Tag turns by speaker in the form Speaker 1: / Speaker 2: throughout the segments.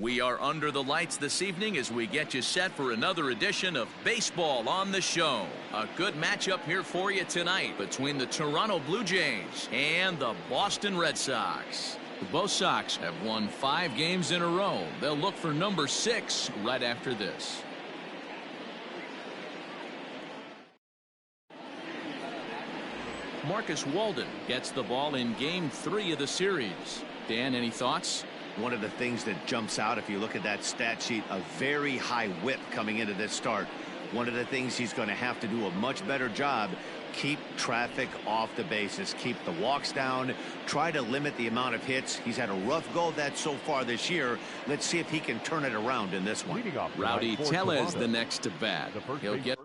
Speaker 1: We are under the lights this evening as we get you set for another edition of Baseball on the Show. A good matchup here for you tonight between the Toronto Blue Jays and the Boston Red Sox. Both Sox have won 5 games in a row. They'll look for number 6 right after this. Marcus Walden gets the ball in Game 3 of the series. Dan, any thoughts?
Speaker 2: One of the things that jumps out if you look at that stat sheet, a very high whip coming into this start. One of the things he's going to have to do a much better job, keep traffic off the bases, keep the walks down, try to limit the amount of hits. He's had a rough go of that so far this year. Let's see if he can turn it around in this one.
Speaker 1: Rowdy Tellez the next to bat. He'll get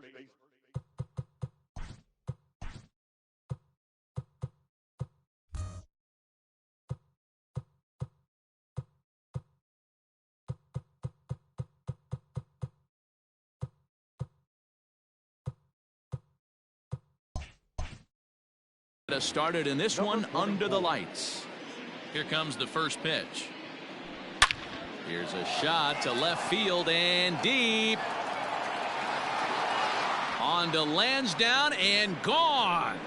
Speaker 1: started in this one under the lights. Here comes the first pitch. Here's a shot to left field and deep. On to Lansdowne and gone.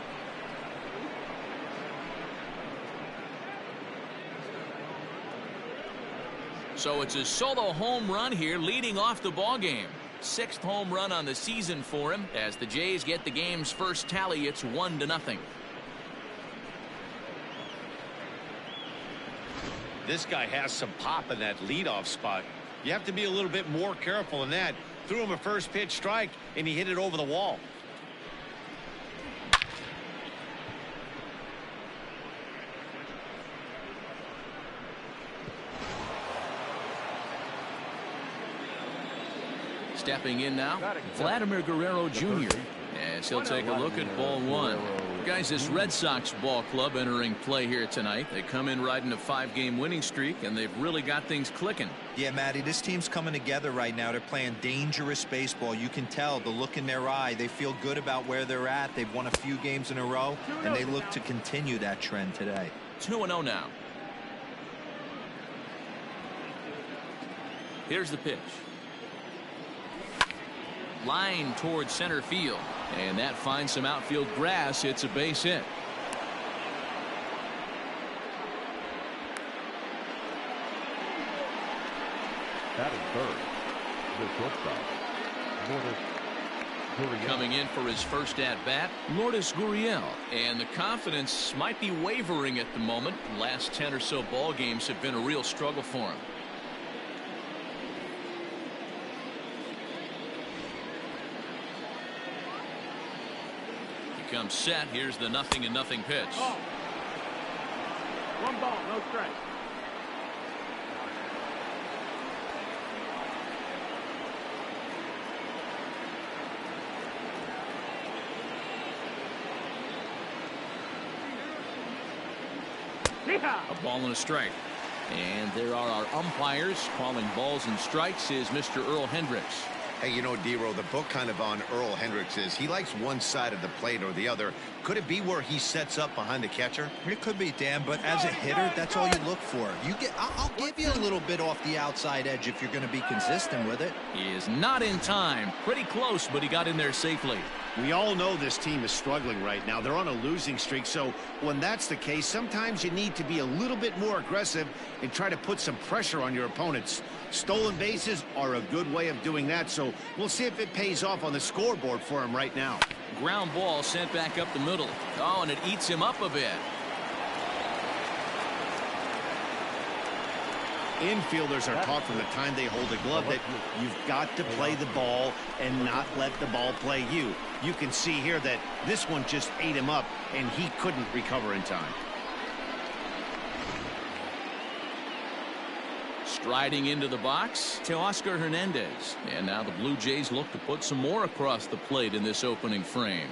Speaker 1: So it's a solo home run here leading off the ball game. 6th home run on the season for him. As the Jays get the game's first tally, it's 1-0.
Speaker 2: This guy has some pop in that leadoff spot. You have to be a little bit more careful than that. Threw him a first pitch strike and he hit it over the wall.
Speaker 1: Stepping in now, Vladimir Guerrero Jr. as he'll take a look at ball 1. Guys, this Red Sox ball club entering play here tonight. They come in riding a 5-game winning streak, and they've really got things clicking.
Speaker 3: Yeah, Matty, this team's coming together right now. They're playing dangerous baseball. You can tell the look in their eye. They feel good about where they're at. They've won a few games in a row, and they look to continue that trend today.
Speaker 1: 2-0 now. Here's the pitch. Line towards center field, and that finds some outfield grass. It's a base hit.
Speaker 4: That is third. The shortstop, Lourdes Gurriel.
Speaker 1: Coming in for his first at bat, Lourdes Gurriel, and the confidence might be wavering at the moment. Last 10 or so ball games have been a real struggle for him. Comes set. Here's the 0-0 pitch.
Speaker 5: Ball. 1 ball, no strike.
Speaker 1: A ball and a strike. And there are our umpires calling balls and strikes is Mr. Earl Hendricks.
Speaker 2: Hey, you know, D-Row, the book kind of on Earl Hendricks is he likes one side of the plate or the other. Could it be where he sets up behind the catcher?
Speaker 3: It could be, Dan, but as a hitter, that's all you look for. I'll give you a little bit off the outside edge if you're going to be consistent with it.
Speaker 1: He is not in time. Pretty close, but he got in there safely.
Speaker 2: We all know this team is struggling right now. They're on a losing streak, so when that's the case, sometimes you need to be a little bit more aggressive and try to put some pressure on your opponents. Stolen bases are a good way of doing that, so we'll see if it pays off on the scoreboard for him right now.
Speaker 1: Ground ball sent back up the middle. Oh, and it eats him up a bit.
Speaker 2: Infielders are taught from the time they hold a glove that you've got to play the ball and not let the ball play you. You can see here that this one just ate him up, and he couldn't recover in time.
Speaker 1: Striding into the box, Teoscar Hernandez. And now the Blue Jays look to put some more across the plate in this opening frame.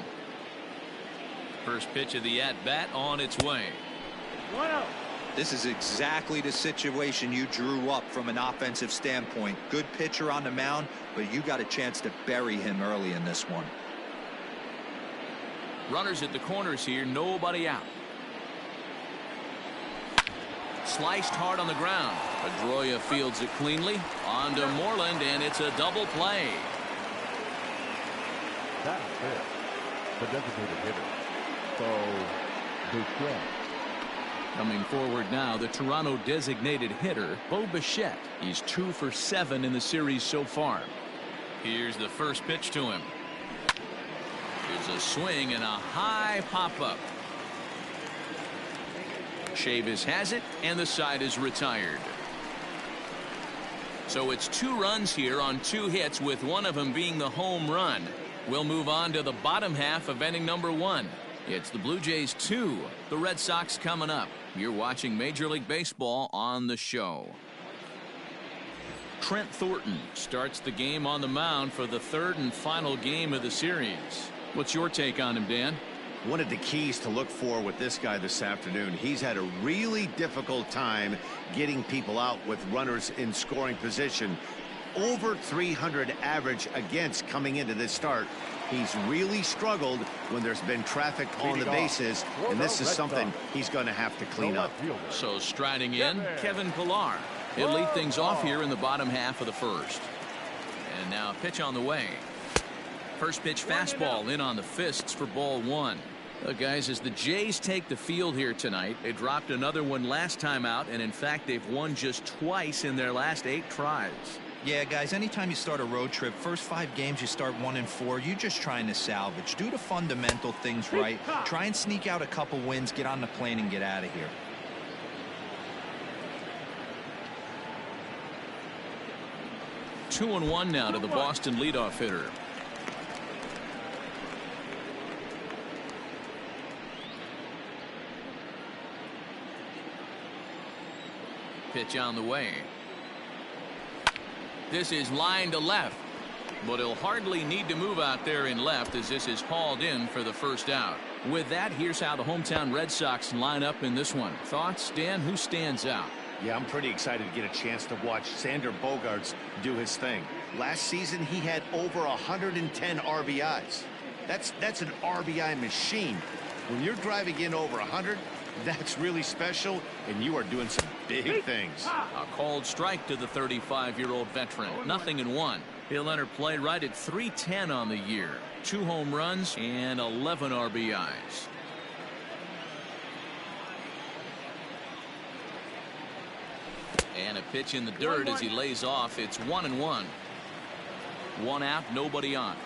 Speaker 1: First pitch of the at-bat on its way.
Speaker 5: 1-0.
Speaker 3: This is exactly the situation you drew up from an offensive standpoint. Good pitcher on the mound, but you got a chance to bury him early in this one.
Speaker 1: Runners at the corners here, nobody out. Sliced hard on the ground. Pedroia fields it cleanly. On to Moreland, and it's a double play.
Speaker 4: That is it. The designated hitter, Bo Bichette.
Speaker 1: Coming forward now, the Toronto designated hitter, Bo Bichette. He's 2 for 7 in the series so far. Here's the first pitch to him. Here's a swing and a high pop-up. Chavis has it, and the side is retired. So it's 2 runs here on 2 hits, with one of them being the home run. We'll move on to the bottom half of inning number 1. It's the Blue Jays 2, the Red Sox coming up. You're watching Major League Baseball on the show. Trent Thornton starts the game on the mound for the 3rd and final game of the series. What's your take on him, Dan?
Speaker 2: One of the keys to look for with this guy this afternoon, he's had a really difficult time getting people out with runners in scoring position. Over 300 average against coming into this start. He's really struggled when there's been traffic on the bases, and this is something he's going to have to clean up.
Speaker 1: So striding in, Kevin Pillar. He'll lead things off here in the bottom half of the 1st. And now a pitch on the way. First pitch fastball in on the fists for ball 1. Guys, as the Jays take the field here tonight, they dropped another one last time out, and in fact they've won just twice in their last 8 tries.
Speaker 3: Yeah, guys, anytime you start a road trip, first 5 games you start 1-4, you're just trying to salvage. Do the fundamental things right. Try and sneak out a couple wins, get on the plane, and get out of here.
Speaker 1: 2-1 now to the Boston leadoff hitter. Pitch on the way. This is line to left, but he'll hardly need to move out there in left, as this is hauled in for the first out. With that, here's how the hometown Red Sox line up in this one. Thoughts, Dan? Who stands out?
Speaker 2: Yeah, I'm pretty excited to get a chance to watch Xander Bogaerts do his thing. Last season, he had over 110 RBIs. That's an RBI machine. When you're driving in over 100, that's really special, and you are doing some big things.
Speaker 1: A called strike to the 35-year-old veteran. 0-1. He'll enter play right at .310 on the year. 2 home runs and 11 RBIs. And a pitch in the dirt as he lays off. It's 1-1. 1 out, nobody on.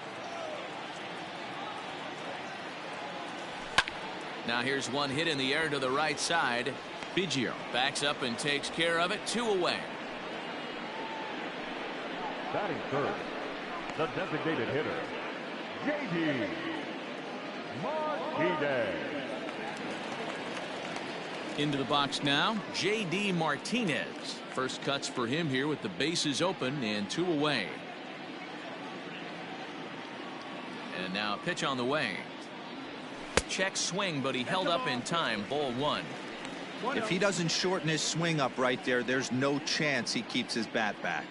Speaker 1: Now here's one hit in the air to the right side. Biggio backs up and takes care of it. 2 away.
Speaker 4: Batting 3rd, the designated hitter, J.D. Martinez.
Speaker 1: Into the box now, J.D. Martinez. First cuts for him here with the bases open and 2 away. And now a pitch on the way. Check swing, but he held up in time. Ball 1.
Speaker 3: If he doesn't shorten his swing up right there, there's no chance he keeps his bat back.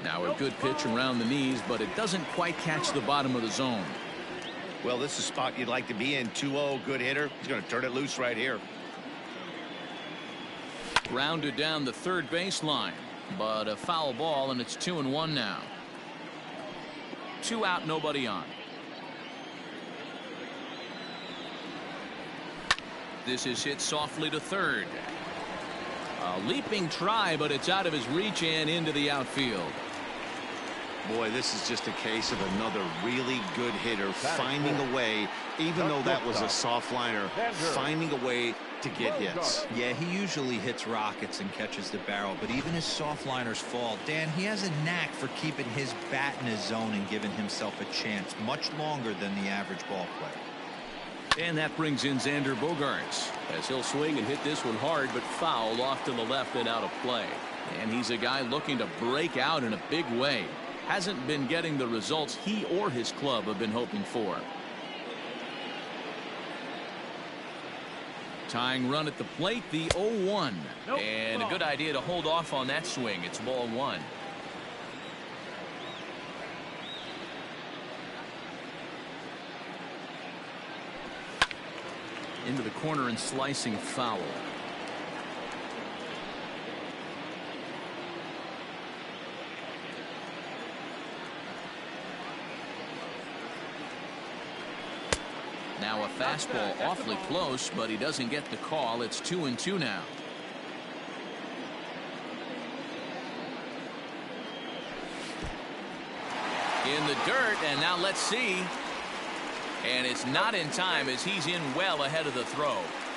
Speaker 1: Now a good pitch around the knees, but it doesn't quite catch the bottom of the zone.
Speaker 2: Well, this is a spot you'd like to be in. 2-0, good hitter. He's going to turn it loose right here.
Speaker 1: Grounded down the 3rd baseline, but a foul ball, and it's 2-1 now. 2 out, nobody on. This is hit softly to 3rd. A leaping try, but it's out of his reach and into the outfield.
Speaker 2: Boy, this is just a case of another really good hitter finding a way, even though that was a soft liner, finding a way to get hits.
Speaker 3: Yeah, he usually hits rockets and catches the barrel, but even his soft liners fall. Dan, he has a knack for keeping his bat in his zone and giving himself a chance much longer than the average ball player.
Speaker 1: And that brings in Xander Bogaerts, as he'll swing and hit this one hard, but foul off to the left and out of play. And he's a guy looking to break out in a big way. Hasn't been getting the results he or his club have been hoping for. Tying run at the plate, the 0-1. And a good idea to hold off on that swing. It's ball 1. into the corner and slicing foul. Now a fastball awfully close, but he doesn't get the call. It's 2-2 now. In the dirt, and now let's see. And it's not in time as he's in well ahead of the throw.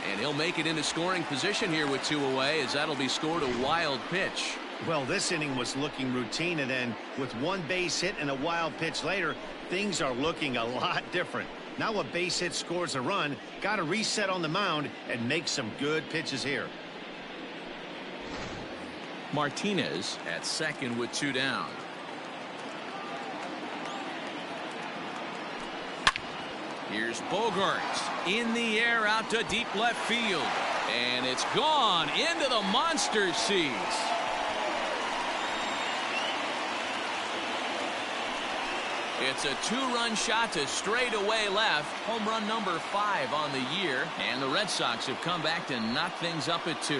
Speaker 1: And he'll make it into scoring position here with 2 away, as that'll be scored a wild pitch.
Speaker 2: Well, this inning was looking routine, and then with 1 base hit and a wild pitch later, things are looking a lot different. Now a base hit scores a run, got to reset on the mound and make some good pitches here.
Speaker 1: Martinez at second with 2 down. Here's Bogaerts in the air out to deep left field. And it's gone into the monster seats. It's a 2-run shot to straightaway left. Home run number 5 on the year. And the Red Sox have come back to knock things up at 2.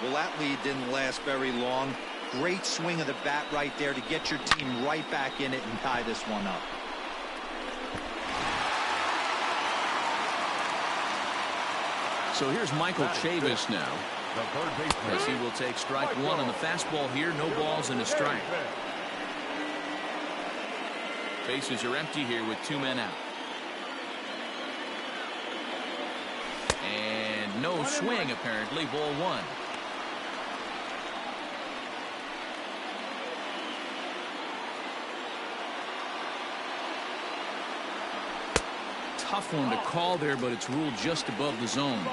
Speaker 3: Well, that lead didn't last very long. Great swing of the bat right there to get your team right back in it and tie this one up.
Speaker 1: So here's Michael Chavis now, as he will take strike 1 on the fastball here. No balls and a strike. Bases are empty here with 2 men out. And no swing apparently. Ball 1. Tough one to call there, but it's ruled just above the zone.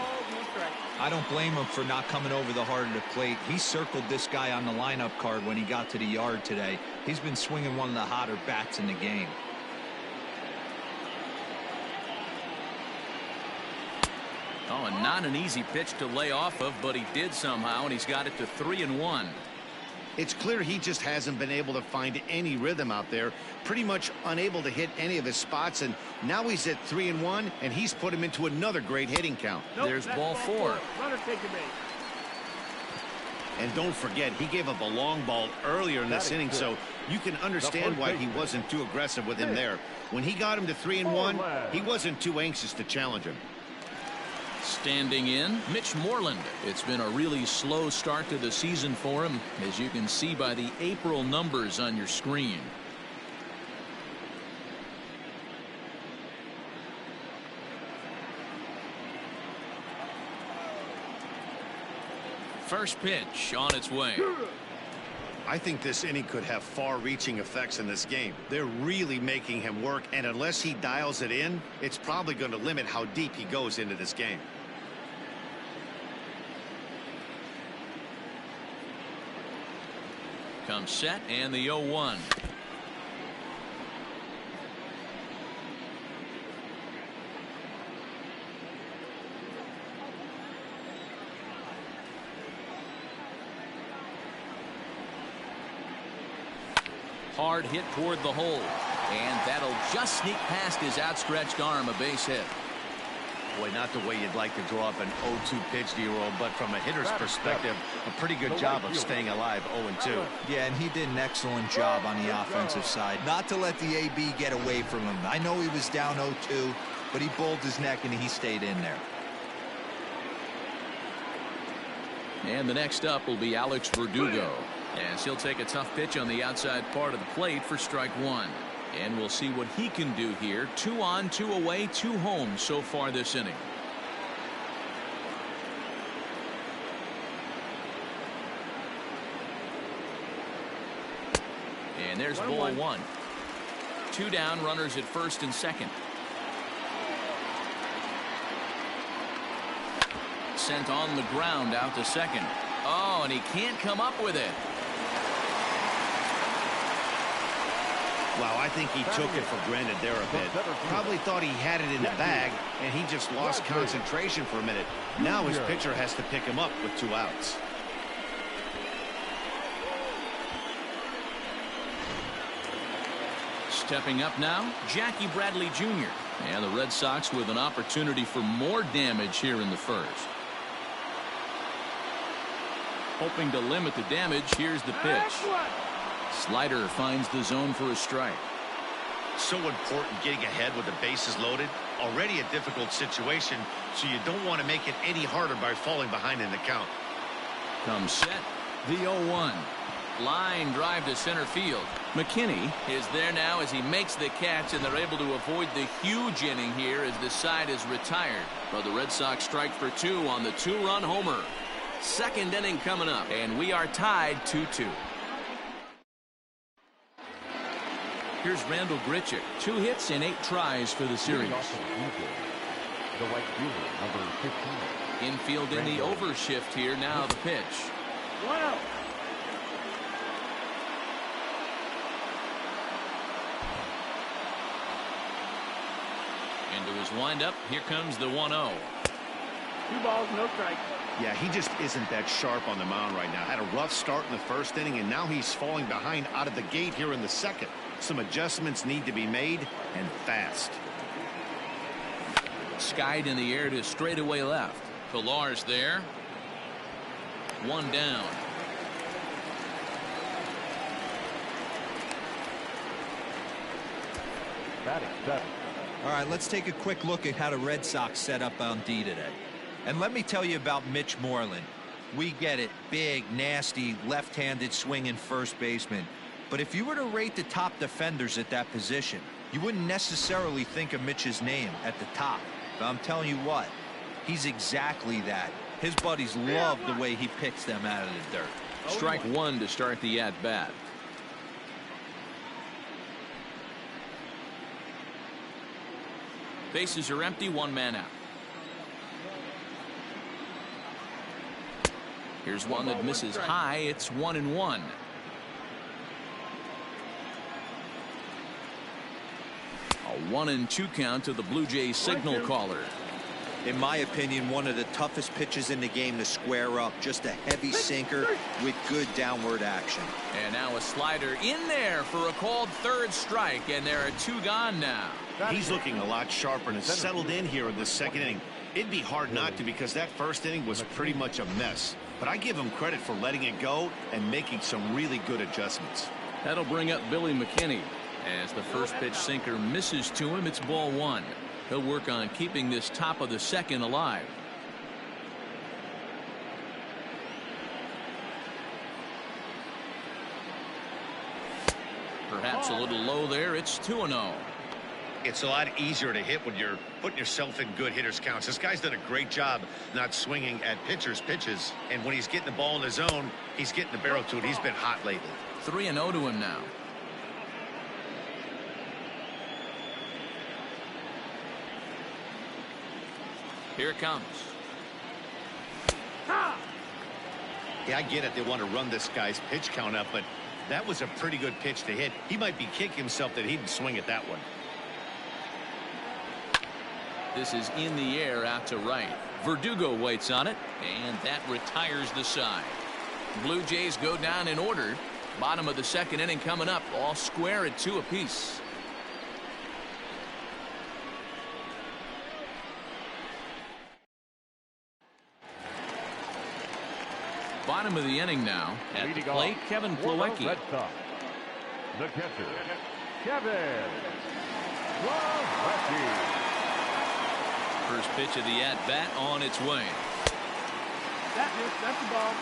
Speaker 3: I don't blame him for not coming over the heart of the plate. He circled this guy on the lineup card when he got to the yard today. He's been swinging one of the hotter bats in the game.
Speaker 1: Oh, and not an easy pitch to lay off of, but he did somehow, and he's got it to 3-1.
Speaker 2: It's clear he just hasn't been able to find any rhythm out there. Pretty much unable to hit any of his spots, and now he's at 3-1, and he's put him into another great hitting count.
Speaker 1: There's ball 4.
Speaker 5: Runner taking base.
Speaker 2: And don't forget, he gave up a long ball earlier in this inning, so you can understand why he wasn't too aggressive with him there. When he got him to 3-1, he wasn't too anxious to challenge him.
Speaker 1: Standing in, Mitch Moreland. It's been a really slow start to the season for him, as you can see by the April numbers on your screen. First pitch on its way.
Speaker 2: I think this inning could have far-reaching effects in this game. They're really making him work, and unless he dials it in, it's probably going to limit how deep he goes into this game.
Speaker 1: Comes set, and the 0-1. Hard hit toward the hole, and that'll just sneak past his outstretched arm. A base hit.
Speaker 2: Boy, not the way you'd like to draw up an 0-2 pitch, D-roll, but from a hitter's perspective, a pretty good job of staying alive 0-2.
Speaker 3: Yeah, and he did an excellent job on the offensive side. Not to let the AB get away from him. I know he was down 0-2, but he bowled his neck and he stayed in there.
Speaker 1: And the next up will be Alex Verdugo, as he'll take a tough pitch on the outside part of the plate for strike 1. And we'll see what he can do here. 2 on, 2 away, 2 home so far this inning. And there's ball 1. 2 down, runners at first and second. Sent on the ground out to second. Oh, and he can't come up with it.
Speaker 2: Wow, I think he took it for granted there a bit. Probably thought he had it in the bag, and he just lost concentration for a minute. Now his pitcher has to pick him up with 2 outs.
Speaker 1: Stepping up now, Jackie Bradley Jr. And the Red Sox with an opportunity for more damage here in the first. Hoping to limit the damage, here's the pitch. Slider finds the zone for a strike.
Speaker 2: So important getting ahead with the bases loaded. Already a difficult situation, so you don't want to make it any harder by falling behind in the count.
Speaker 1: Comes set, the 0-1. Line drive to center field. McKinney is there now as he makes the catch, and they're able to avoid the huge inning here as the side is retired. But the Red Sox strike for 2 on the 2-run homer. Second inning coming up, and we are tied 2-2. Here's Randall Grichuk. 2 hits and 8 tries for the series.
Speaker 4: The right fielder, number 15.
Speaker 1: Infield in the overshift here. Now the pitch.
Speaker 5: 1-0.
Speaker 1: Into his windup. Here comes the 1-0.
Speaker 5: 2 balls, no strikes.
Speaker 2: Yeah, he just isn't that sharp on the mound right now. Had a rough start in the first inning, and now he's falling behind out of the gate here in the second. Some adjustments need to be made, and fast.
Speaker 1: Skied in the air to straightaway left. Pillar's there. 1 down.
Speaker 4: Batting 7.
Speaker 3: All right, let's take a quick look at how the Red Sox set up on D today. And let me tell you about Mitch Moreland. We get it. Big, nasty, left-handed swinging first baseman. But if you were to rate the top defenders at that position, you wouldn't necessarily think of Mitch's name at the top. But I'm telling you what, he's exactly that. His buddies love the way he picks them out of the dirt.
Speaker 1: Strike 1 to start the at-bat. Bases are empty, 1 man out. Here's one that misses high. It's 1-1. A 1-2 count to the Blue Jays signal caller.
Speaker 3: In my opinion, one of the toughest pitches in the game to square up. Just a heavy sinker with good downward action.
Speaker 1: And now a slider in there for a called 3rd strike, and there are 2 gone now.
Speaker 2: He's looking a lot sharper and has settled in here in the second inning. It'd be hard not to, because that first inning was pretty much a mess. But I give him credit for letting it go and making some really good adjustments.
Speaker 1: That'll bring up Billy McKinney. As the first pitch sinker misses to him, it's ball 1. He'll work on keeping this top of the second alive. Perhaps a little low there. It's 2-0.
Speaker 2: It's a lot easier to hit when you're putting yourself in good hitters counts. This guy's done a great job not swinging at pitchers' pitches. And when he's getting the ball in the zone, he's getting the barrel to it. He's been hot lately.
Speaker 1: 3-0 to him now. Here it comes.
Speaker 2: Yeah, I get it. They want to run this guy's pitch count up, but that was a pretty good pitch to hit. He might be kicking himself that he didn't swing at that one.
Speaker 1: This is in the air out to right. Verdugo waits on it, and that retires the side. Blue Jays go down in order. Bottom of the second inning coming up, all square at 2 apiece. Bottom of the inning now. At the plate, Kevin Plawecki.
Speaker 4: The catcher, Kevin Plawecki.
Speaker 1: First pitch of the at-bat on its way.
Speaker 5: That's the ball.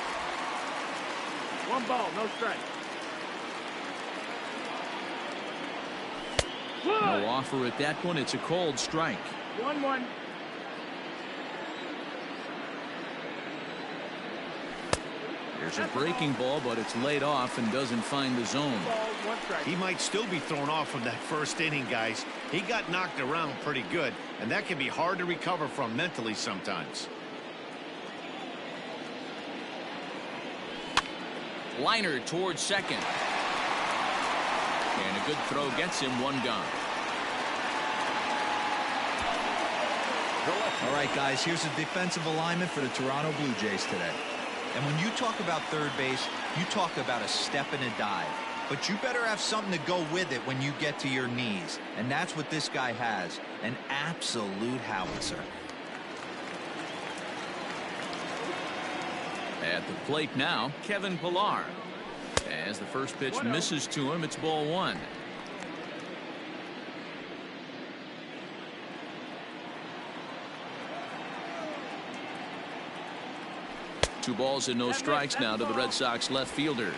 Speaker 5: 1 ball, no strike.
Speaker 1: No offer at that one. It's a called strike.
Speaker 5: 1-1.
Speaker 1: There's a breaking ball, but it's laid off and doesn't find the zone.
Speaker 2: He might still be thrown off from that first inning, guys. He got knocked around pretty good, and that can be hard to recover from mentally sometimes.
Speaker 1: Liner towards second. And a good throw gets him 1 gone.
Speaker 3: All right, guys, here's a defensive alignment for the Toronto Blue Jays today. And when you talk about third base, you talk about a step and a dive. but you better have something to go with it when you get to your knees. And that's what this guy has, an absolute howitzer.
Speaker 1: At the plate now, Kevin Pillar. As the first pitch misses to him, it's ball one. Two balls and no strikes now to the Red Sox left fielder.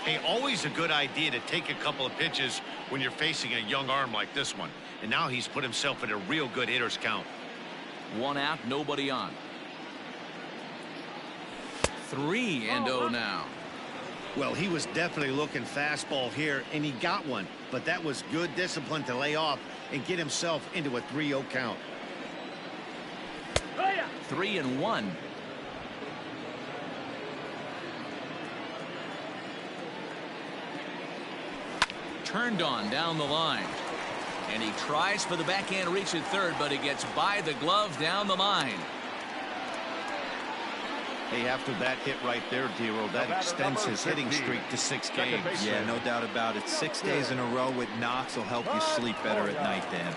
Speaker 2: Hey, always a good idea to take a couple of pitches when you're facing a young arm like this one. And now he's put himself in a real good hitter's count.
Speaker 1: One out, nobody on. 3-0 now.
Speaker 2: Well, he was definitely looking fastball here, and he got one. But that was good discipline to lay off and get himself into a 3-0 count.
Speaker 1: 3-1. Turned on down the line. And he tries for the backhand reach at third, but he gets by the glove down the line.
Speaker 2: Hey, after that hit right there, Dero, that extends his hitting streak to 6 games.
Speaker 3: Yeah, no doubt about it. 6 days in a row with knocks will help you sleep better at night, Dan.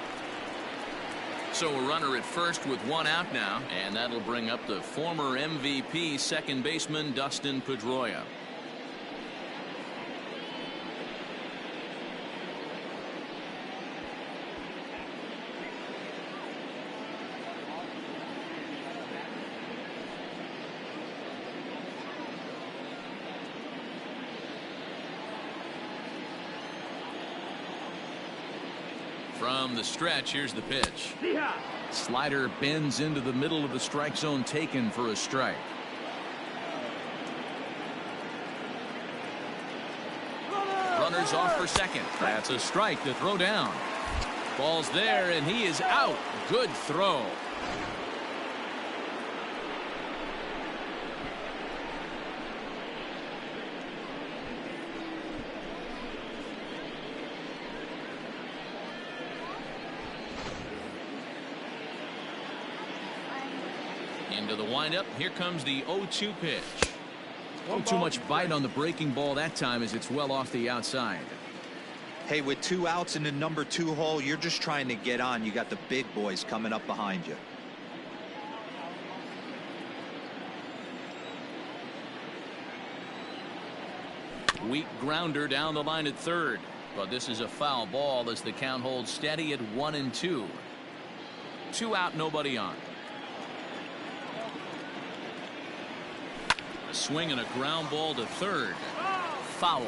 Speaker 1: So a runner at first with one out now, and that'll bring up the former MVP second baseman Dustin Pedroia. From the stretch, here's the pitch. Slider bends into the middle of the strike zone, taken for a strike. Runners off for second. That's a strike to throw down. Ball's there, and he is out. Good throw. Into the windup. Here comes the 0-2 pitch. Too much bite on the breaking ball that time as it's well off the outside.
Speaker 3: Hey, with 2 outs in the number 2 hole, you're just trying to get on. You got the big boys coming up behind you.
Speaker 1: Weak grounder down the line at third. But this is a foul ball as the count holds steady at 1-2. 2 out, nobody on. A swing and a ground ball to third. Foul.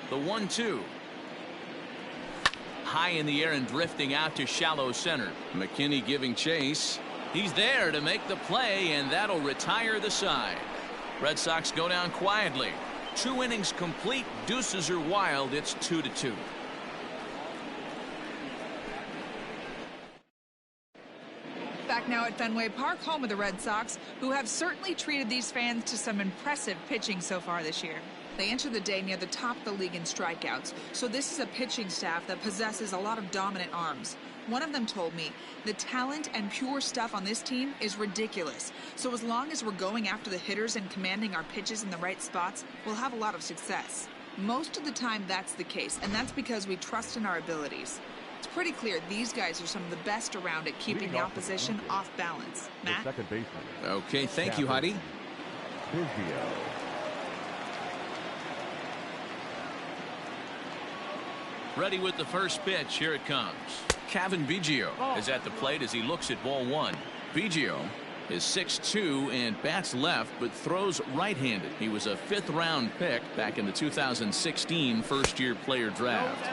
Speaker 1: The 1-2. High in the air and drifting out to shallow center. McKinney giving chase. He's there to make the play, and that'll retire the side. Red Sox go down quietly. 2 innings complete. Deuces are wild. It's 2-2.
Speaker 6: Back now at Fenway Park, home of the Red Sox, who have certainly treated these fans to some impressive pitching so far this year. They enter the day near the top of the league in strikeouts, so this is a pitching staff that possesses a lot of dominant arms. One of them told me, the talent and pure stuff on this team is ridiculous. So as long as we're going after the hitters and commanding our pitches in the right spots, we'll have a lot of success. Most of the time that's the case, and that's because we trust in our abilities. It's pretty clear these guys are some of the best around at keeping the opposition off balance. Matt?
Speaker 4: Second baseman.
Speaker 1: Okay, thank you, Heidi.
Speaker 4: Biggio.
Speaker 1: Ready with the first pitch. Here it comes. Cavan Biggio is at the plate as he looks at ball one. Biggio is 6'2" and bats left but throws right-handed. He was a 5th-round pick back in the 2016 first-year player draft.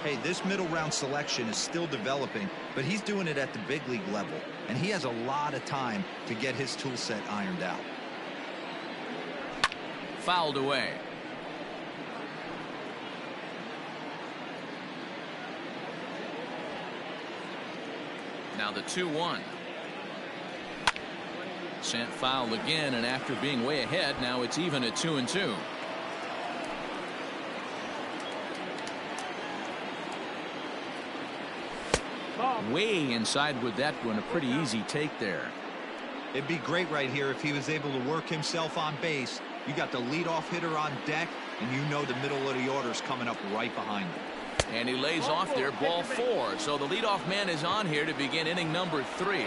Speaker 3: Hey, this middle round selection is still developing, but he's doing it at the big league level, and he has a lot of time to get his tool set ironed out.
Speaker 1: Fouled away. Now the 2-1. Sent foul again, and after being way ahead, now it's even at 2-2. Way inside with that one. A pretty easy take there.
Speaker 3: It'd be great right here if he was able to work himself on base. You got the leadoff hitter on deck, and you know the middle of the order's coming up right behind him.
Speaker 1: And he lays off there, ball 4. So the leadoff man is on here to begin inning number 3.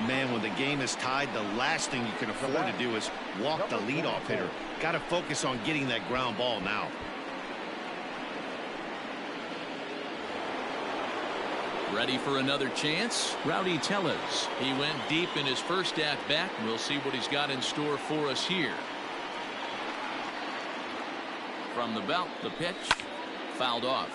Speaker 2: Man, when the game is tied, the last thing you can afford to do is walk the leadoff hitter. Got to focus on getting that ground ball now.
Speaker 1: Ready for another chance? Rowdy Tellez. He went deep in his first at-bat. We'll see what he's got in store for us here. From the belt, the pitch. Fouled off.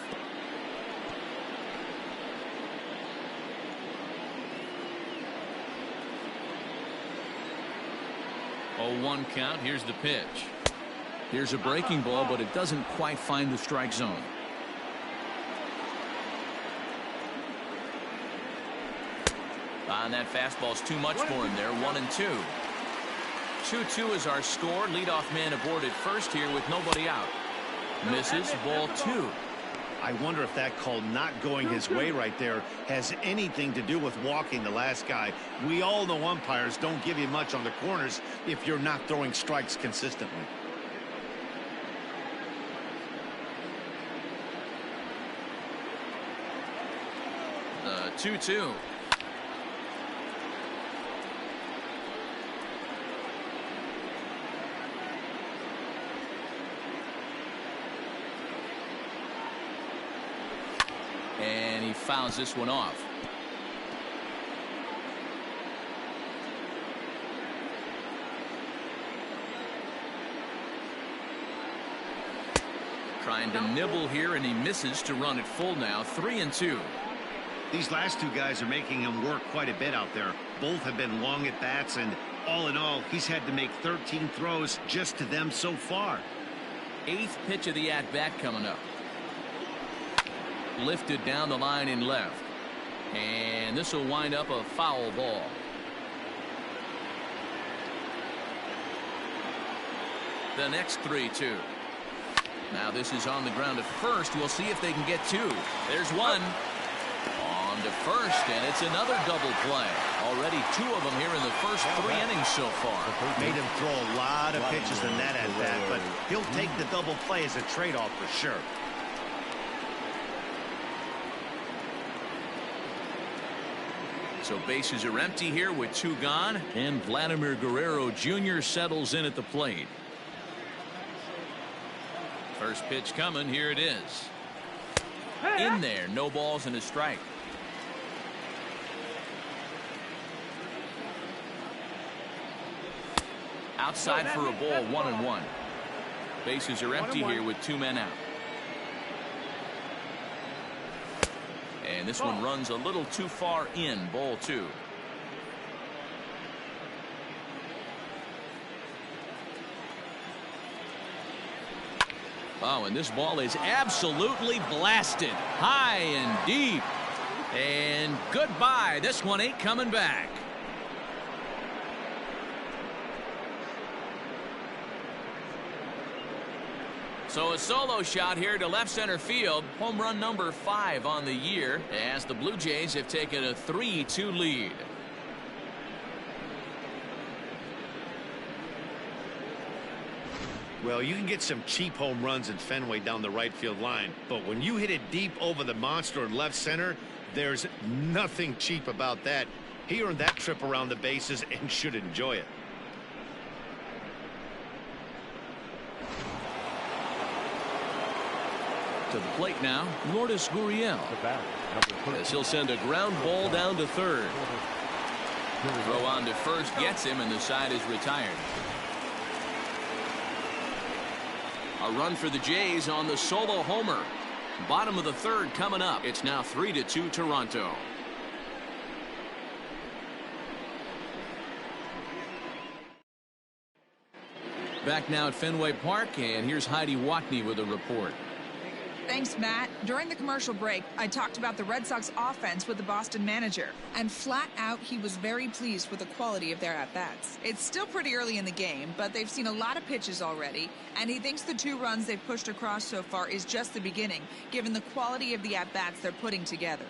Speaker 1: Oh, 1 count. Here's the pitch. Here's a breaking ball, but it doesn't quite find the strike zone. And that fastball's too much for him there. 1-2. 2-2 is our score. Leadoff man aboard at first here with nobody out. Misses, ball 2.
Speaker 2: I wonder if that call not going his way right there has anything to do with walking the last guy. We all know umpires don't give you much on the corners if you're not throwing strikes consistently.
Speaker 1: The 2-2. And he fouls this one off. Trying to nibble here, and he misses to run it full now. 3-2.
Speaker 2: These last two guys are making him work quite a bit out there. Both have been long at bats, and all in all, he's had to make 13 throws just to them so far.
Speaker 1: 8th pitch of the at-bat coming up. Lifted down the line in left. And this will wind up a foul ball. The next 3-2. Now this is on the ground at first. We'll see if they can get 2. There's 1. On to first, and it's another double play. Already 2 of them here in the first 3 innings so far.
Speaker 2: Made him throw a lot of pitches in that at-bat, but he'll take the double play as a trade-off for sure.
Speaker 1: So bases are empty here with 2 gone, and Vladimir Guerrero Jr. settles in at the plate. First pitch coming. Here it is. In there. No balls and a strike. Outside for a ball. 1-1. Bases are empty here with 2 men out. And this one runs a little too far in. Ball 2. Oh, and this ball is absolutely blasted. High and deep. And goodbye. This one ain't coming back. So a solo shot here to left center field. Home run number 5 on the year as the Blue Jays have taken a 3-2 lead.
Speaker 2: Well, you can get some cheap home runs in Fenway down the right field line, but when you hit it deep over the monster in left center, there's nothing cheap about that. He earned that trip around the bases and should enjoy it.
Speaker 1: To the plate now, Lourdes Gurriel. As he'll send a ground ball down to third. Throw on to first gets him, and the side is retired. A run for the Jays on the solo homer. Bottom of the 3rd coming up. It's now 3-2 Toronto. Back now at Fenway Park, and here's Heidi Watney with a report.
Speaker 6: Thanks, Matt. During the commercial break, I talked about the Red Sox offense with the Boston manager. And flat out, he was very pleased with the quality of their at-bats. It's still pretty early in the game, but they've seen a lot of pitches already. And he thinks the 2 runs they've pushed across so far is just the beginning, given the quality of the at-bats they're putting together.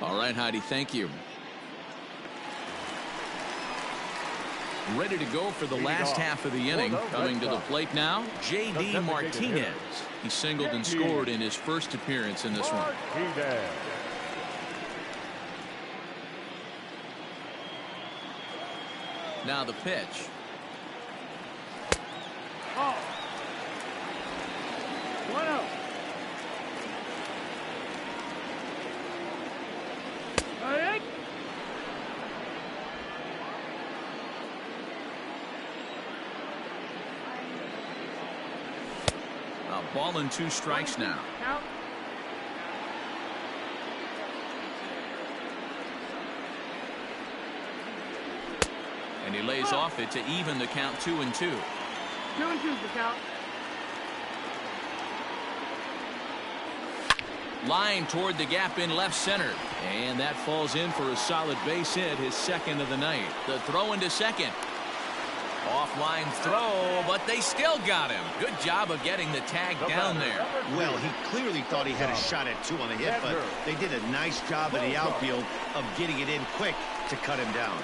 Speaker 1: All right, Heidi, thank you. Ready to go for the last half of the inning. Coming to the plate now, J.D. Martinez. He singled and scored in his first appearance in this one. Now the pitch.
Speaker 5: Oh. 1-0.
Speaker 1: A ball and 2 strikes now.
Speaker 5: Count.
Speaker 1: And he lays off it to even the count 2-2.
Speaker 5: 2-2 the count.
Speaker 1: Line toward the gap in left center. And that falls in for a solid base hit, his second of the night. The throw into second. Offline throw, but they still got him. Good job of getting the tag down there.
Speaker 2: Well, he clearly thought he had a shot at 2 on the hit, but they did a nice job in the outfield of getting it in quick to cut him down.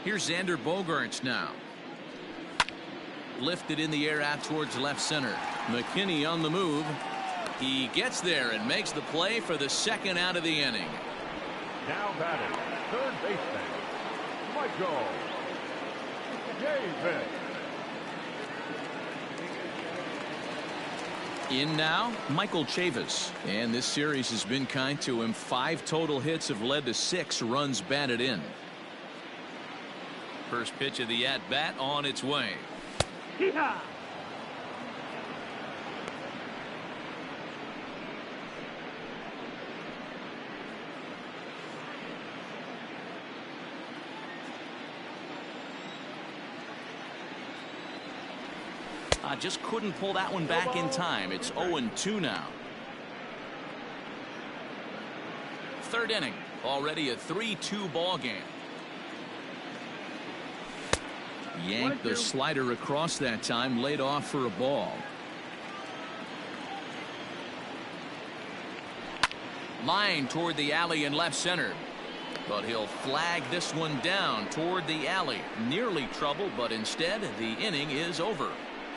Speaker 1: Here's Xander Bogaerts now. Lifted in the air out towards left center. McKinney on the move. He gets there and makes the play for the second out of the inning.
Speaker 4: Now batting, third baseman, Michael Chavis.
Speaker 1: In now, Michael Chavis. And this series has been kind to him. 5 total hits have led to 6 runs batted in. First pitch of the at-bat on its way.
Speaker 5: Yeehaw!
Speaker 1: Just couldn't pull that one back in time. It's 0-2 now. Third inning. Already a 3-2 ball game. Yanked the slider across that time. Laid off for a ball. Line toward the alley in left center. But he'll flag this one down toward the alley. Nearly trouble, but instead the inning is over.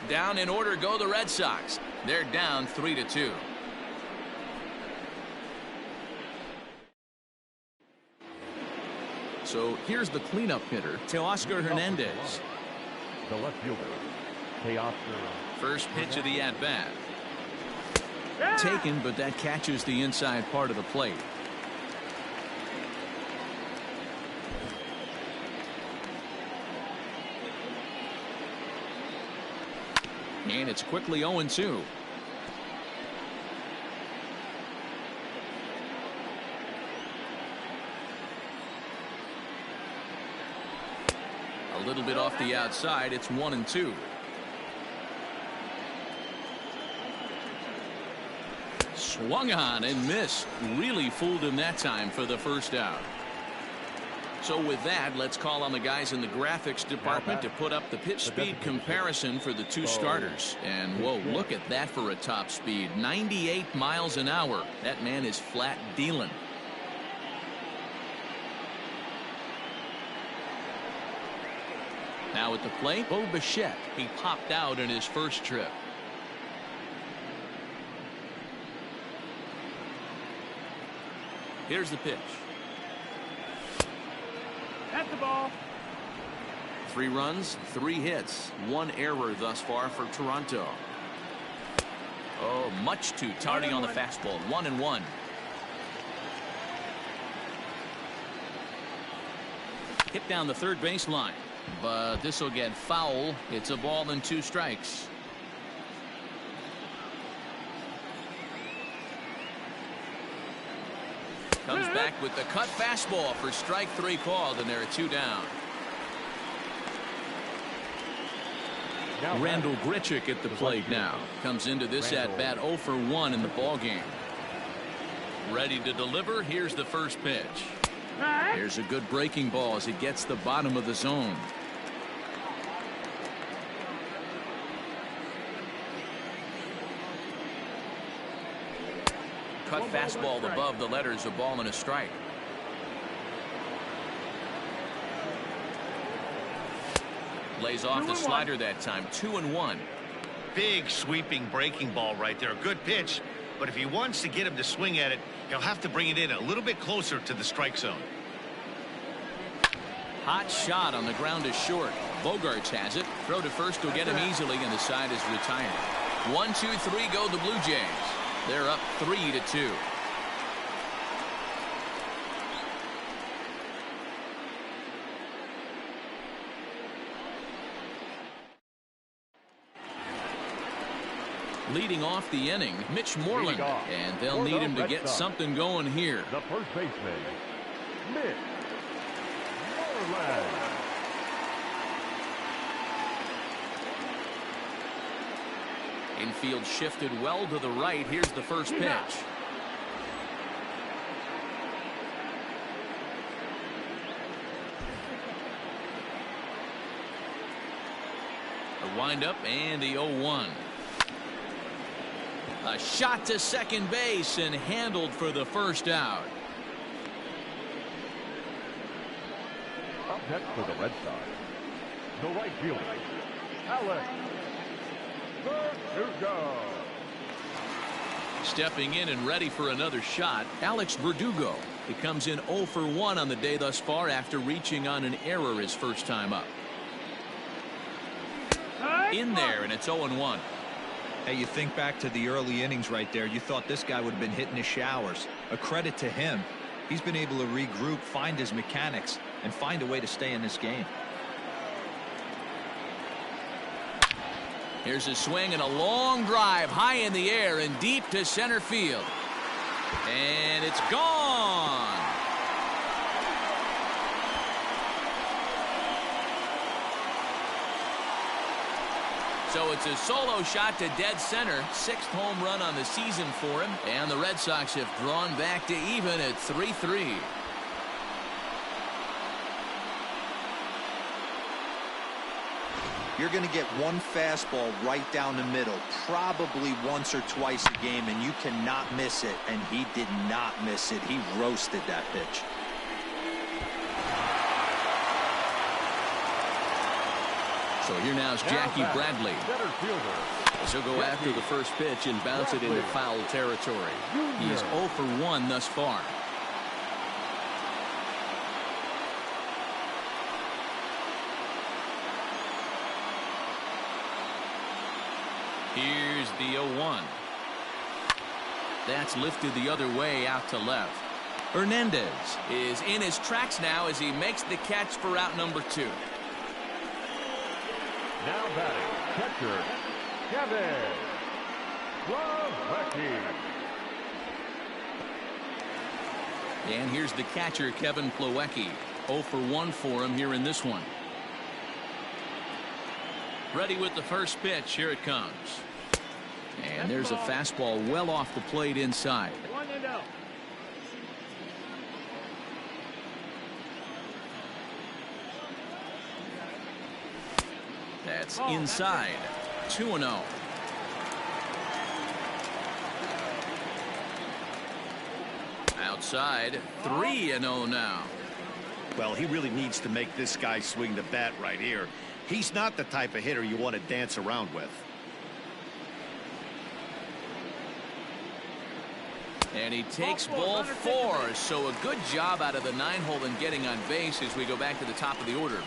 Speaker 1: Down in order go the Red Sox. They're down 3-2. So here's the cleanup hitter, Teoscar Hernandez.
Speaker 4: The left fielder, Teoscar.
Speaker 1: First pitch of the at-bat. Taken, but that catches the inside part of the plate. And it's quickly 0-2. A little bit off the outside. It's 1-2. Swung on and missed. Really fooled him that time for the first out. So with that, let's call on the guys in the graphics department to put up the pitch speed comparison for the two starters. And whoa, look at that for a top speed. 98 miles an hour. That man is flat dealing. Now at the plate, Bo Bichette. He popped out in his first trip. Here's the pitch.
Speaker 5: That's the ball.
Speaker 1: 3 runs, 3 hits, 1 error thus far for Toronto. Oh, much too tardy on the fastball. 1-1. Hit down the third baseline, but this will get foul. It's a ball and 2 strikes. Comes back with the cut fastball for strike 3 called, and there are 2 down. Randal Grichuk at the plate now. Comes into this at bat 0 for 1 in the ball game. Ready to deliver. Here's the first pitch. Here's a good breaking ball as it gets the bottom of the zone. Cut fastball above the letters, a ball and a strike. Lays off the slider that time. 2-1.
Speaker 2: Big sweeping breaking ball right there. A good pitch, but if he wants to get him to swing at it, he'll have to bring it in a little bit closer to the strike zone.
Speaker 1: Hot shot on the ground is short. Bogarts has it. Throw to first will get him easily, and the side is retired. 1, 2, 3 go the Blue Jays. They're up 3-2. Leading off the inning, Mitch Moreland, and they'll need him to get something going here.
Speaker 4: The first baseman, Mitch Moreland.
Speaker 1: Infield shifted well to the right. Here's the first pitch. A windup and the 0-1. A shot to second base and handled for the first out.
Speaker 4: Up next for the Red Sox, the right fielder, Alex Verdugo.
Speaker 1: Stepping in and ready for another shot, Alex Verdugo. He comes in 0 for 1 on the day thus far after reaching on an error his first time up. In there, and it's 0-1.
Speaker 3: Hey, you think back to the early innings right there. You thought this guy would have been hitting his showers. A credit to him. He's been able to regroup, find his mechanics, and find a way to stay in this game.
Speaker 1: Here's a swing and a long drive high in the air and deep to center field. And it's gone. So it's a solo shot to dead center. 6th home run on the season for him. And the Red Sox have drawn back to even at 3-3.
Speaker 3: You're going to get one fastball right down the middle, probably once or twice a game, and you cannot miss it. And he did not miss it. He roasted that pitch.
Speaker 1: So here now is Jackie Bradley. As he'll go after the first pitch and bounce it into foul territory. He's 0 for 1 thus far. Here's the 0-1. That's lifted the other way out to left. Hernandez is in his tracks now as he makes the catch for out number 2.
Speaker 4: Now batting, catcher, Kevin Plawecki.
Speaker 1: And here's the catcher, Kevin Plawecki. 0 for 1 for him here in this one. Ready with the first pitch. Here it comes. And there's a fastball well off the plate inside.
Speaker 5: 1-0.
Speaker 1: That's inside. 2-0. Outside. 3-0 now.
Speaker 2: Well, he really needs to make this guy swing the bat right here. He's not the type of hitter you want to dance around with.
Speaker 1: And he takes ball 4, so a good job out of the 9-hole in getting on base as we go back to the top of the order.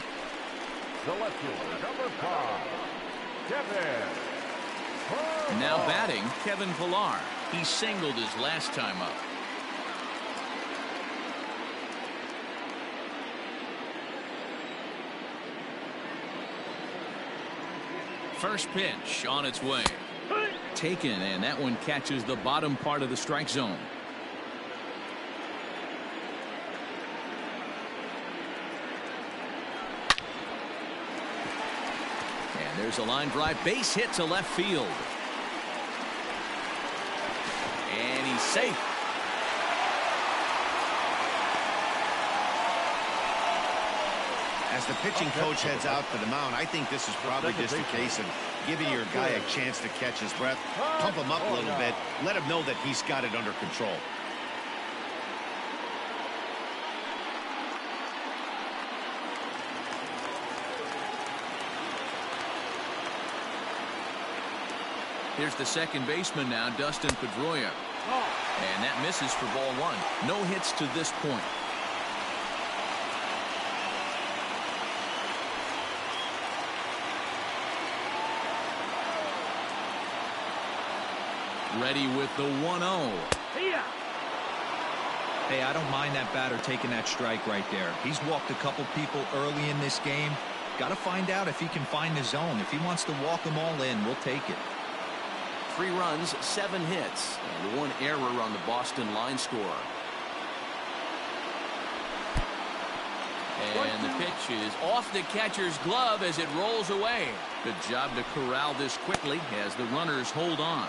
Speaker 4: The left fielder, number 5, Kevin Pillar.
Speaker 1: Now batting, Kevin Pillar. He singled his last time up. First pitch on its way. Taken, and that one catches the bottom part of the strike zone. And there's a line drive, base hit to left field. And he's safe.
Speaker 2: As the pitching coach heads out for the mound, I think this is probably just a case of giving your guy a chance to catch his breath, pump him up a little bit, let him know that he's got it under control.
Speaker 1: Here's the second baseman now, Dustin Pedroia. And that misses for ball 1. No hits to this point. Ready with the 1-0.
Speaker 3: Hey, I don't mind that batter taking that strike right there. He's walked a couple people early in this game. Got to find out if he can find the zone. If he wants to walk them all in, we'll take it.
Speaker 1: 3 runs, 7 hits, and 1 error on the Boston line score. And the pitch is off the catcher's glove as it rolls away. Good job to corral this quickly as the runners hold on.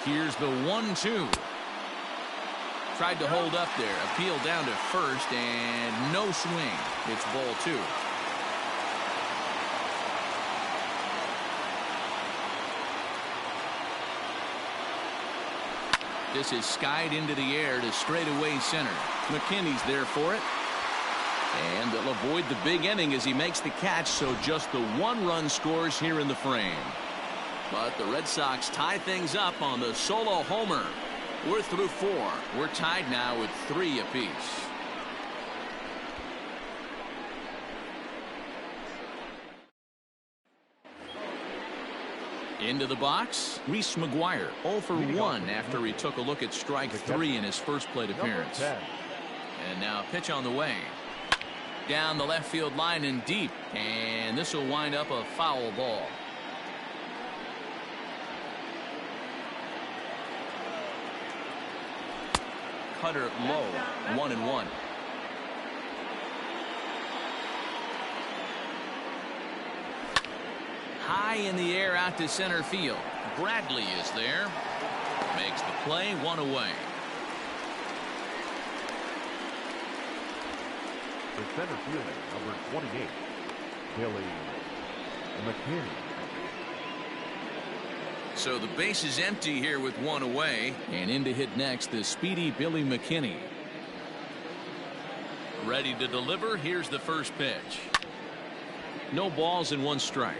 Speaker 1: Here's the 1-2. Tried to hold up there. Appeal down to first, and no swing. It's ball 2. This is skied into the air to straightaway center. McKinney's there for it. And they'll avoid the big inning as he makes the catch, so just the 1 run scores here in the frame. But the Red Sox tie things up on the solo homer. We're through 4. We're tied now with 3 apiece. Into the box, Reese McGuire, 0 for 1 after he took a look at strike 3 in his first plate appearance. And now a pitch on the way. Down the left field line and deep, and this will wind up a foul ball. Cutter low, 1-1. High in the air out to center field. Bradley is there. Makes the play, 1 away.
Speaker 4: The center fielder, number 28, Billy McKinney.
Speaker 1: So the base is empty here with 1 away, and in to hit next the speedy Billy McKinney. Ready to deliver. Here's the first pitch. No balls and 1 strike.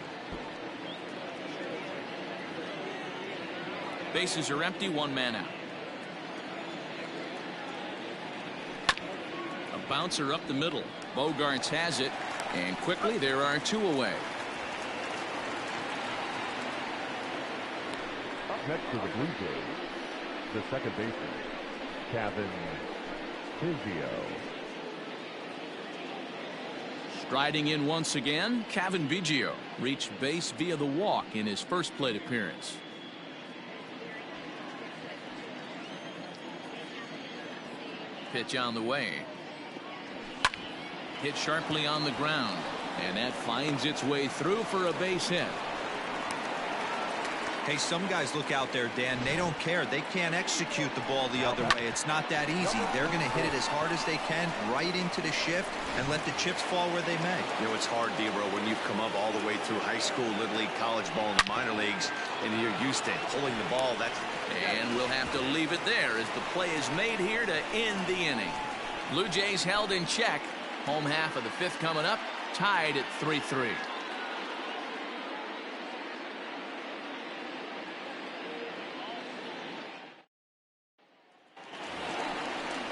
Speaker 1: Bases are empty, 1 man out. A bouncer up the middle. Bogaerts has it, and quickly there are 2 away.
Speaker 4: Next to the Blue Jays, the second baseman, Cavan Biggio.
Speaker 1: Striding in once again, Cavan Biggio reached base via the walk in his first plate appearance. Pitch on the way. Hit sharply on the ground, and that finds its way through for a base hit.
Speaker 3: Hey, some guys look out there, Dan, they don't care. They can't execute the ball the other way. It's not that easy. They're going to hit it as hard as they can right into the shift and let the chips fall where they may.
Speaker 2: You know, it's hard, D-Bro, when you've come up all the way through high school, Little League, college ball, and the minor leagues, and you're used to pulling the ball.
Speaker 1: And we'll have to leave it there as the play is made here to end the inning. Blue Jays held in check. Home half of the fifth coming up, tied at 3-3.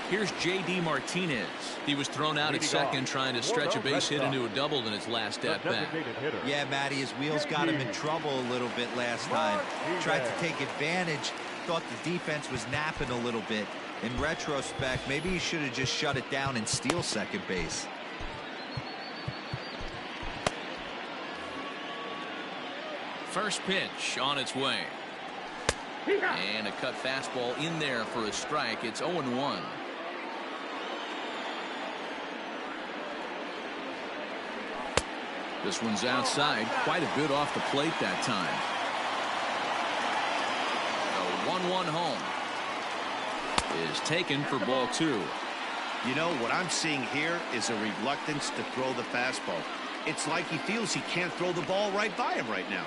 Speaker 1: Here's J.D. Martinez. He was thrown out at second trying to stretch a base hit into a double in his last at-bat.
Speaker 3: Yeah, Matty, his wheels got him in trouble a little bit last time. Tried to take advantage, thought the defense was napping a little bit. In retrospect, maybe he should have just shut it down and steal second base.
Speaker 1: First pitch on its way. And a cut fastball in there for a strike. It's 0-1. This one's outside, quite a bit off the plate that time. The 1-1 home is taken for ball 2.
Speaker 2: You know, what I'm seeing here is a reluctance to throw the fastball. It's like he feels he can't throw the ball right by him right now.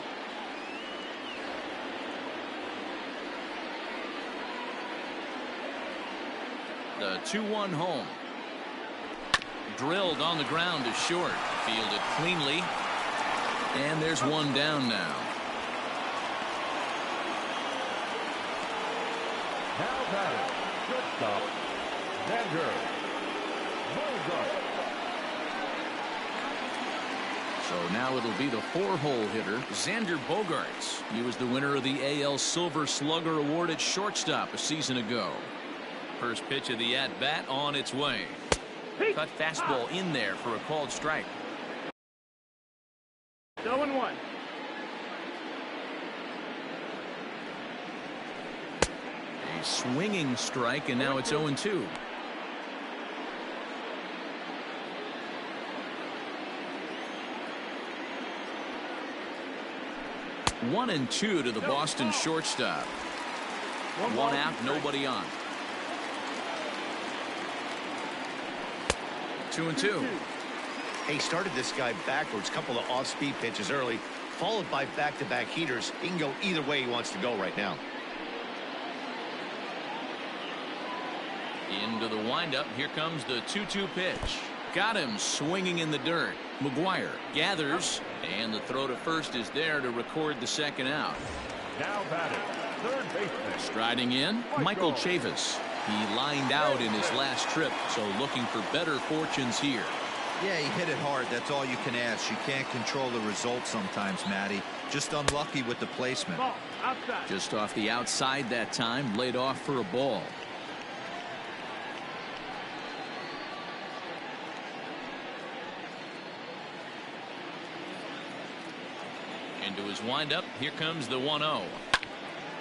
Speaker 1: The 2-1 home. Drilled on the ground to short. Fielded cleanly. And there's one down now.
Speaker 4: Now batting, shortstop, Xander Bogaerts.
Speaker 1: So now it'll be the 4-hole hitter, Xander Bogaerts. He was the winner of the AL Silver Slugger Award at shortstop a season ago. First pitch of the at-bat on its way. Cut fastball in there for a called strike.
Speaker 5: 0-1.
Speaker 1: A swinging strike, and now it's 0-2. One and 2 to the Boston shortstop. One out, nobody on. 2-2.
Speaker 2: He started this guy backwards, couple of off-speed pitches early, followed by back-to-back heaters. He can go either way he wants to go right now.
Speaker 1: Into the windup. Here comes the 2-2 pitch. Got him swinging in the dirt. McGuire gathers, and the throw to first is there to record the second out.
Speaker 4: Now batting, third baseman.
Speaker 1: Striding in, Michael Chavis. He lined out in his last trip, so looking for better fortunes here.
Speaker 3: Yeah, he hit it hard. That's all you can ask. You can't control the result sometimes, Matty. Just unlucky with the placement.
Speaker 5: Ball, outside.
Speaker 1: Just off the outside that time, laid off for a ball. Into his windup, here comes the 1-0.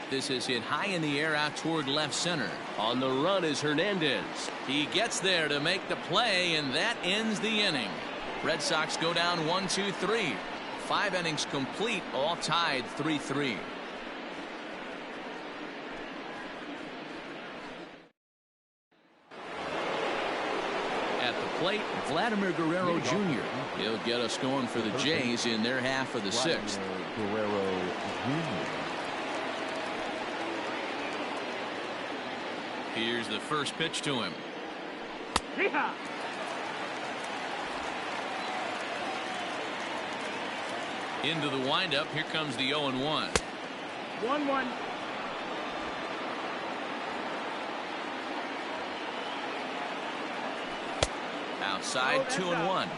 Speaker 1: This is hit high in the air out toward left center. On the run is Hernandez. He gets there to make the play, and that ends the inning. Red Sox go down 1-2-3. 5 innings complete, all tied 3-3. At the plate, Vladimir Guerrero Jr. He'll get us going for the Jays in their half of the 6th.
Speaker 4: Guerrero Jr.
Speaker 1: Here's the first pitch to him.
Speaker 5: Yeehaw!
Speaker 1: Into the windup. Here comes the 0-1.
Speaker 5: 1-1.
Speaker 1: Outside, 2-1.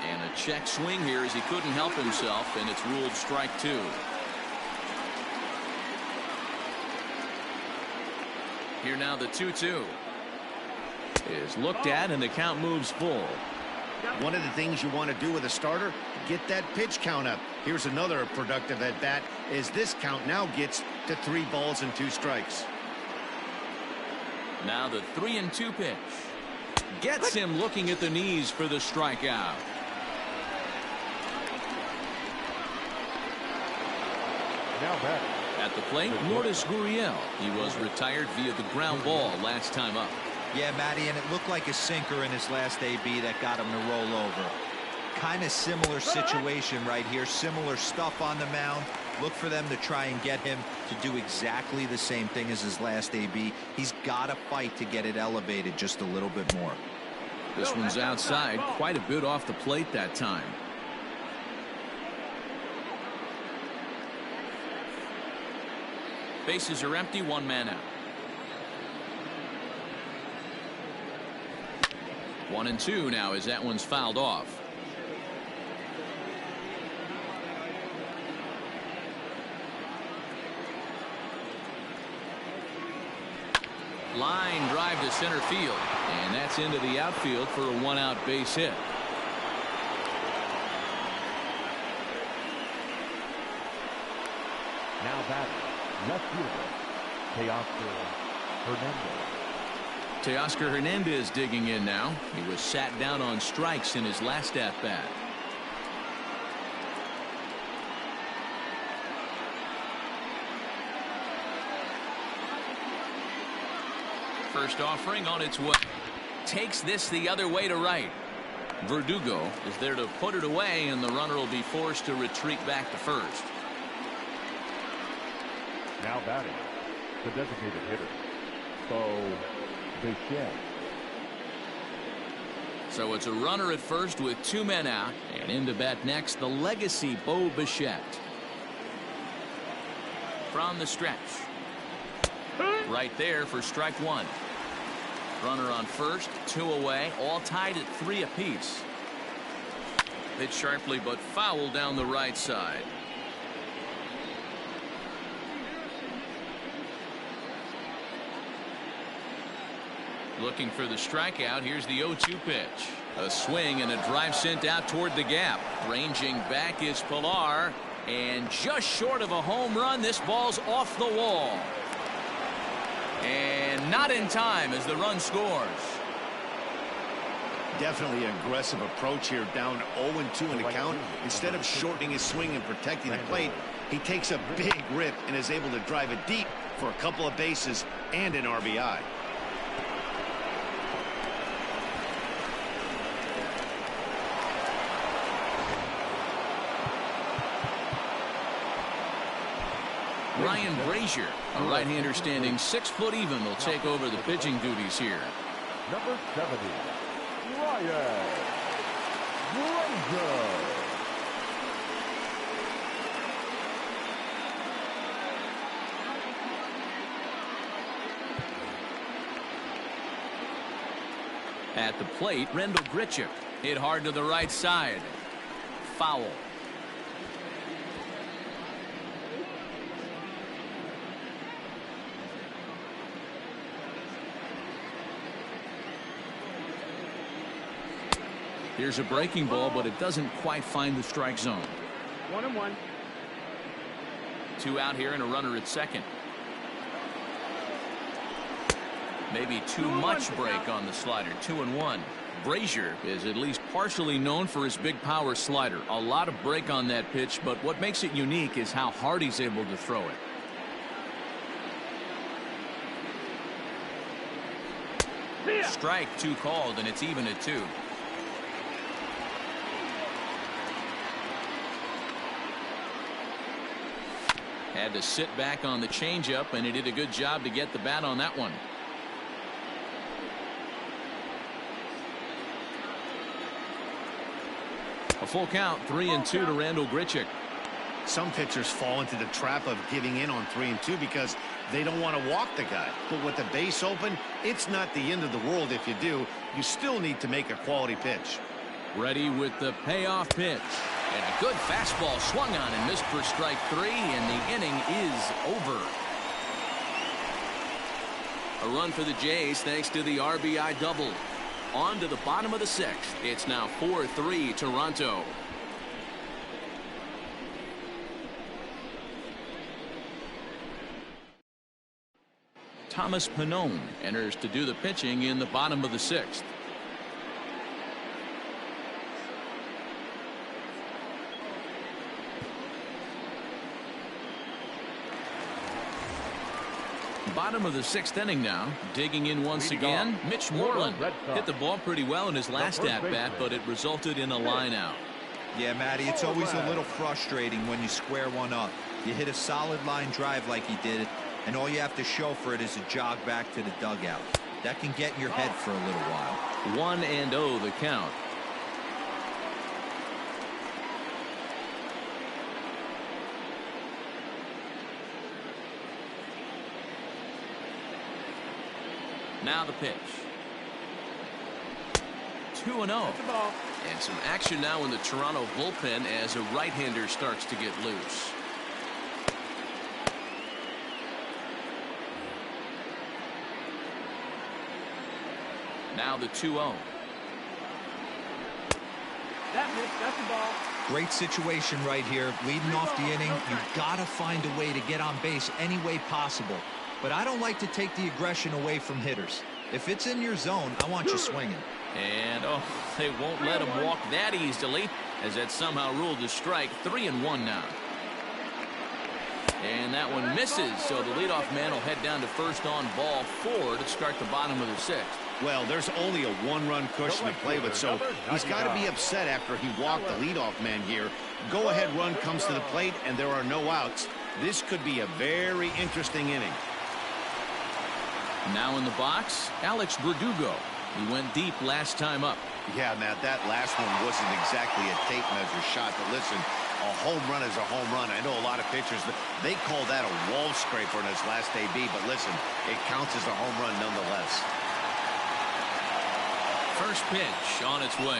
Speaker 1: And a check swing here as he couldn't help himself, and it's ruled strike 2. Here now the 2-2 is looked at, and the count moves full.
Speaker 2: One of the things you want to do with a starter, get that pitch count up. Here's another productive at bat as this count now gets to 3 balls and 2 strikes.
Speaker 1: Now the 3-2 pitch gets him looking at the knees for the strikeout.
Speaker 4: Now batting.
Speaker 1: At the plate, Lourdes Gurriel. He was retired via the ground ball last time up.
Speaker 3: Yeah, Matty, and it looked like a sinker in his last AB that got him to roll over. Kind of similar situation right here. Similar stuff on the mound. Look for them to try and get him to do exactly the same thing as his last AB. He's got to fight to get it elevated just a little bit more.
Speaker 1: This one's outside, quite a bit off the plate that time. Bases are empty, one man out. 1-2 now as that one's fouled off. Line drive to center field, and that's into the outfield for a one-out base hit.
Speaker 4: Now batting. Left fielder, Teoscar Hernandez.
Speaker 1: Teoscar Hernandez digging in now. He was sat down on strikes in his last at-bat. First offering on its way. Takes this the other way to right. Verdugo is there to put it away, and the runner will be forced to retreat back to first.
Speaker 4: Now batting. The designated hitter, Bo Bichette.
Speaker 1: So it's a runner at first with two men out, and in to bat next, the legacy Bo Bichette. From the stretch. Right there for strike one. Runner on first, two away, all tied at 3 apiece. Hit sharply but foul down the right side. Looking for the strikeout. Here's the 0-2 pitch. A swing and a drive sent out toward the gap. Ranging back is Pilar, and just short of a home run. This ball's off the wall. And not in time as the run scores.
Speaker 2: Definitely an aggressive approach here, down 0-2 in the count. Instead of shortening his swing and protecting the plate, he takes a big rip and is able to drive it deep for a couple of bases and an RBI.
Speaker 1: Ryan Brazier, a right-hander standing 6 foot even, will take over the pitching duties here.
Speaker 4: Number 70, Ryan Brazier.
Speaker 1: At the plate, Rendell Grichuk hit hard to the right side. Foul. Here's a breaking ball, but it doesn't quite find the strike zone.
Speaker 5: 1-1.
Speaker 1: 2 out here and a runner at second. Maybe too much break on the slider. 2-1. Brazier is at least partially known for his big power slider. A lot of break on that pitch, but what makes it unique is how hard he's able to throw it. Strike 2 called, and it's even at 2. Had to sit back on the changeup, and he did a good job to get the bat on that one. A full count, 3-2 to Rendell Grichuk.
Speaker 2: Some pitchers fall into the trap of giving in on 3-2 because they don't want to walk the guy. But with the base open, it's not the end of the world if you do. You still need to make a quality pitch.
Speaker 1: Ready with the payoff pitch. And a good fastball swung on and missed for strike 3, and the inning is over. A run for the Jays thanks to the RBI double. On to the bottom of the 6th. It's now 4-3 Toronto. Thomas Pannone enters to do the pitching in the bottom of the 6th. Bottom of the 6th inning now. Digging in once again, Mitch Moreland. Hit the ball pretty well in his last at-bat, but it resulted in a line out.
Speaker 3: Yeah, Matty, it's always a little frustrating when you square one up. You hit a solid line drive like he did, and all you have to show for it is a jog back to the dugout. That can get in your head for a little while.
Speaker 1: 1-0 the count. Now the pitch. 2-0. And some action now in the Toronto bullpen as a right-hander starts to get loose. Now the 2-0.
Speaker 5: That's the ball.
Speaker 3: Great situation right here. Leading off the inning, you've got to find a way to get on base any way possible. But I don't like to take the aggression away from hitters. If it's in your zone, I want you swinging.
Speaker 1: And, oh, they won't let him walk that easily, as that somehow ruled a strike. 3-1 now. And that one misses, so the leadoff man will head down to first on ball 4 to start the bottom of the 6th.
Speaker 2: Well, there's only a one-run cushion to play with, so he's got to be upset after he walked the leadoff man here. Go-ahead run comes to the plate, and there are no outs. This could be a very interesting inning.
Speaker 1: Now in the box, Alex Verdugo. He went deep last time up.
Speaker 2: Yeah, Matt, that last one wasn't exactly a tape measure shot, but listen, a home run is a home run. I know a lot of pitchers, they call that a wall scraper in his last AB, but listen, it counts as a home run nonetheless.
Speaker 1: First pitch on its way.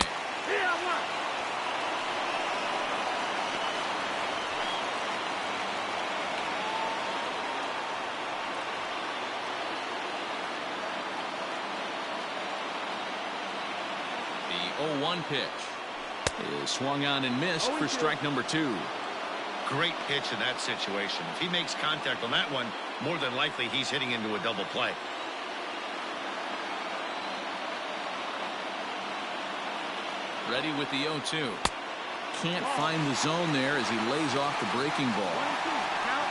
Speaker 1: The 0-1 pitch is swung on and missed for strike number 2.
Speaker 2: Great pitch in that situation. If he makes contact on that one, more than likely he's hitting into a double play.
Speaker 1: Ready with the 0-2. Can't find the zone there as he lays off the breaking ball.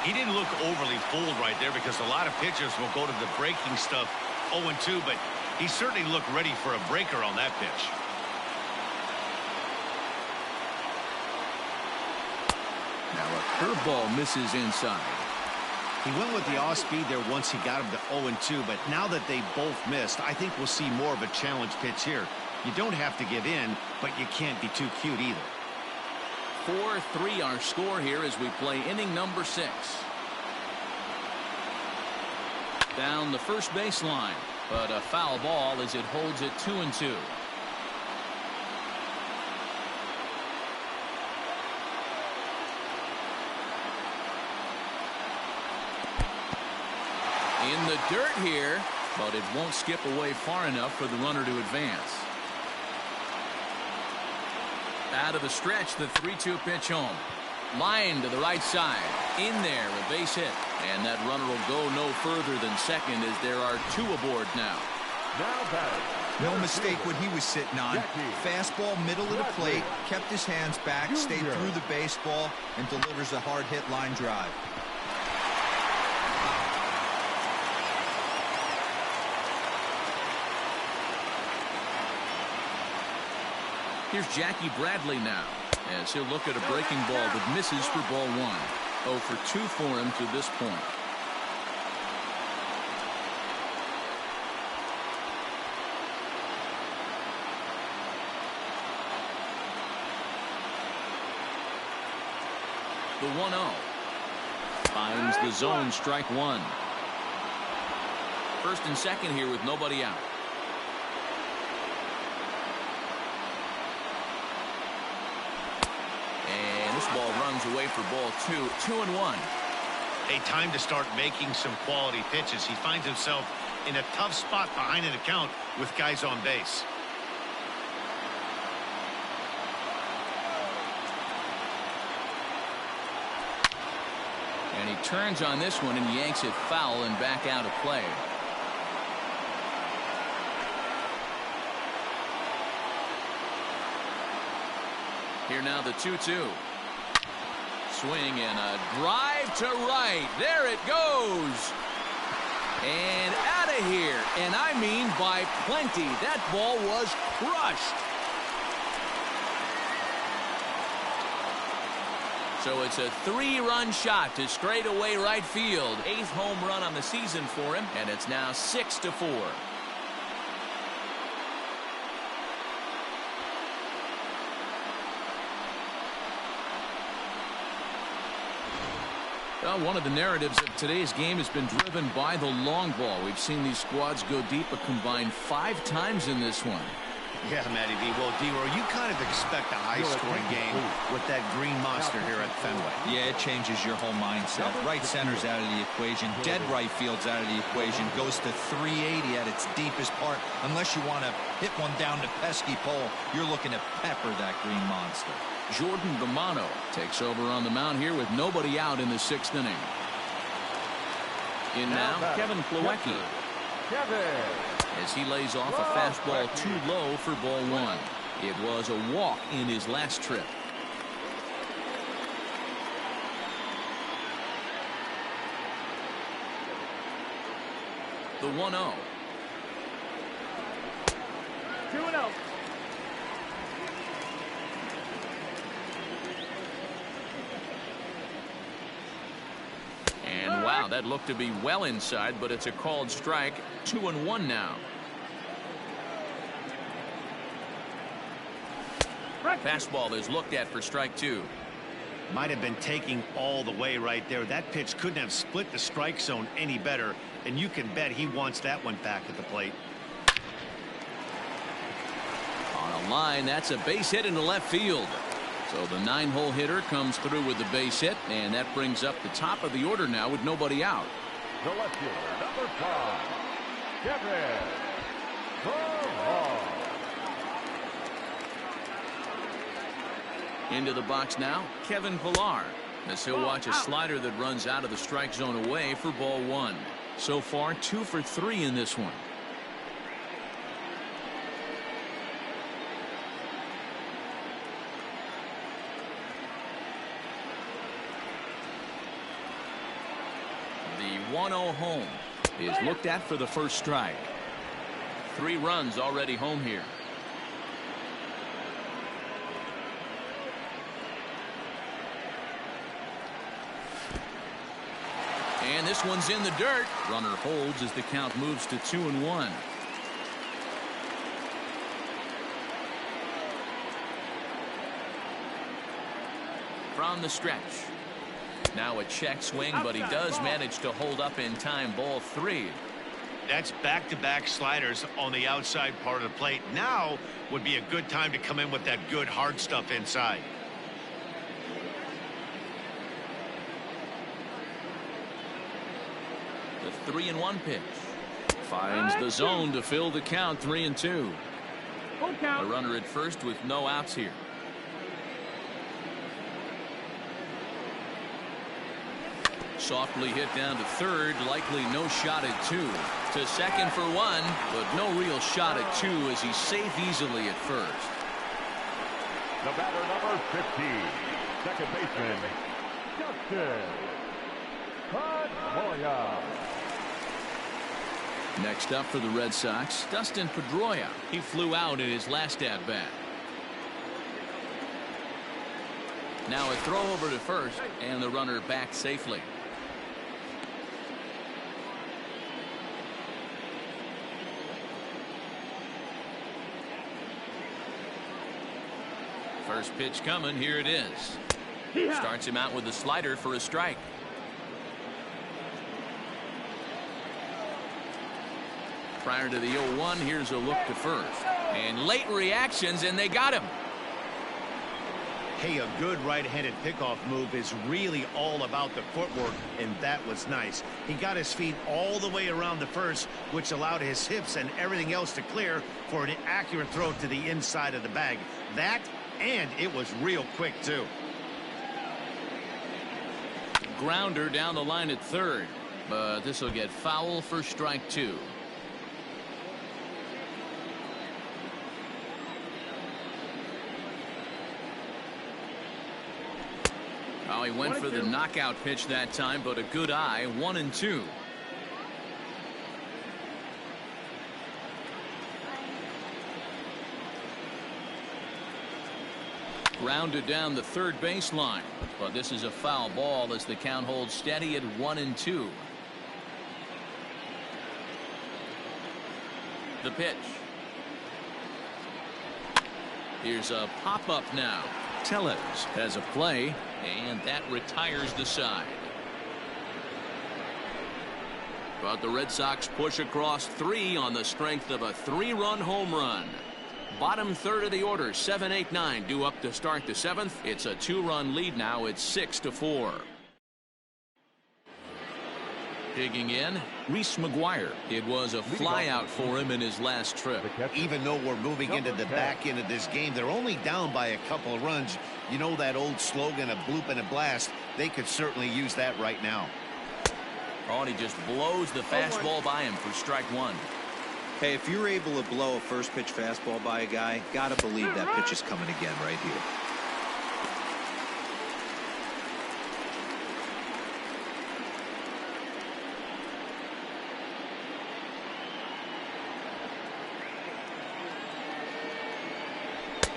Speaker 2: He didn't look overly fooled right there because a lot of pitchers will go to the breaking stuff 0-2, but he certainly looked ready for a breaker on that pitch.
Speaker 1: Now a curveball misses inside.
Speaker 2: He went with the off speed there once he got him to 0-2, but now that they both missed, I think we'll see more of a challenge pitch here. You don't have to give in, but you can't be too cute either.
Speaker 1: 4-3 our score here as we play inning number 6. Down the first baseline, but a foul ball as it holds it 2-2. In the dirt here, but it won't skip away far enough for the runner to advance. Out of the stretch, the 3-2 pitch home. Line to the right side. In there, a base hit. And that runner will go no further than second as there are 2 aboard now.
Speaker 3: No mistake what he was sitting on. Fastball, middle of the plate, kept his hands back, stayed through the baseball, and delivers a hard hit line drive.
Speaker 1: Here's Jackie Bradley now, as he'll look at a breaking ball that misses for ball 1. 0 for 2 for him to this point. The 1-0. Finds the zone, strike 1. First and second here with nobody out. This ball runs away for ball 2. 2-1.
Speaker 2: A time to start making some quality pitches. He finds himself in a tough spot behind an account with guys on base.
Speaker 1: And he turns on this one and yanks it foul and back out of play. Here now the 2-2. Swing and a drive to right. There it goes. And out of here. And I mean by plenty. That ball was crushed. So it's a 3-run shot to straightaway right field. 8th home run on the season for him, and it's now 6-4. Well, one of the narratives of today's game has been driven by the long ball. We've seen these squads go deep a combined 5 times in this one.
Speaker 2: Yeah, Matty V. Well, D-Roy, you kind of expect a high-scoring game with that green monster here at Fenway.
Speaker 3: Yeah, it changes your whole mindset. Right center's out of the equation. Dead right field's out of the equation. Goes to 380 at its deepest part. Unless you want to hit one down the pesky pole, you're looking to pepper that green monster.
Speaker 1: Jordan Romano takes over on the mound here with nobody out in the 6th inning. In now, Kevin Plawecki. As he lays off a fastball too low for ball 1. It was a walk in his last trip. The 1-0.
Speaker 5: 2-0.
Speaker 1: And wow, that looked to be well inside, but it's a called strike. 2-1 now. Fastball is looked at for strike 2.
Speaker 2: Might have been taking all the way right there. That pitch couldn't have split the strike zone any better, and you can bet he wants that one back at the plate.
Speaker 1: On a line, that's a base hit into left field. So the 9-hole hitter comes through with the base hit, and that brings up the top of the order now with nobody out.
Speaker 4: The left fielder, number 5, Kevin Pillar.
Speaker 1: Into the box now, Kevin Pillar, as he'll watch a slider that runs out of the strike zone away for ball 1. So far, 2 for 3 in this one. The 1-0 home is looked at for the first strike. 3 runs already home here. And this one's in the dirt. Runner holds as the count moves to 2-1. From the stretch. Now a check swing, but he does manage to hold up in time. Ball 3.
Speaker 2: That's back-to-back sliders on the outside part of the plate. Now would be a good time to come in with that good hard stuff inside.
Speaker 1: The 3-1 pitch. Finds the zone to fill the count. 3-2. A runner at first with no outs here. Softly hit down to third. Likely no shot at 2. To second for 1, but no real shot at 2 as he's safe easily at first.
Speaker 4: The batter, number 15, second baseman, Dustin Pedroia.
Speaker 1: Next up for the Red Sox, Dustin Pedroia. He flew out in his last at-bat. Now a throw over to first, and the runner back safely. First pitch coming. Here it is. Starts him out with a slider for a strike. Prior to the 0-1, here's a look to first. And late reactions, and they got him.
Speaker 2: Hey, a good right-handed pickoff move is really all about the footwork, and that was nice. He got his feet all the way around the first, which allowed his hips and everything else to clear for an accurate throw to the inside of the bag. That, and it was real quick, too.
Speaker 1: Grounder down the line at third, but this will get foul for strike 2. Oh, he went for the knockout pitch that time, but a good eye. 1-2. Grounded down the third baseline. But this is a foul ball as the count holds steady at 1-2. The pitch. Here's a pop-up now. Tellez has a play, and that retires the side. But the Red Sox push across 3 on the strength of a 3-run home run. Bottom third of the order, 7, 8, 9 due up to start the 7th. It's a 2-run lead now. It's 6-4. Digging in, Reese McGuire. It was a flyout for him in his last trip.
Speaker 2: Even though we're moving into the back end of this game, they're only down by a couple of runs. You know that old slogan, a bloop and a blast. They could certainly use that right now.
Speaker 1: Oh, and he just blows the fastball by him for strike 1.
Speaker 3: Hey, if you're able to blow a first pitch fastball by a guy, gotta believe that pitch is coming again right here.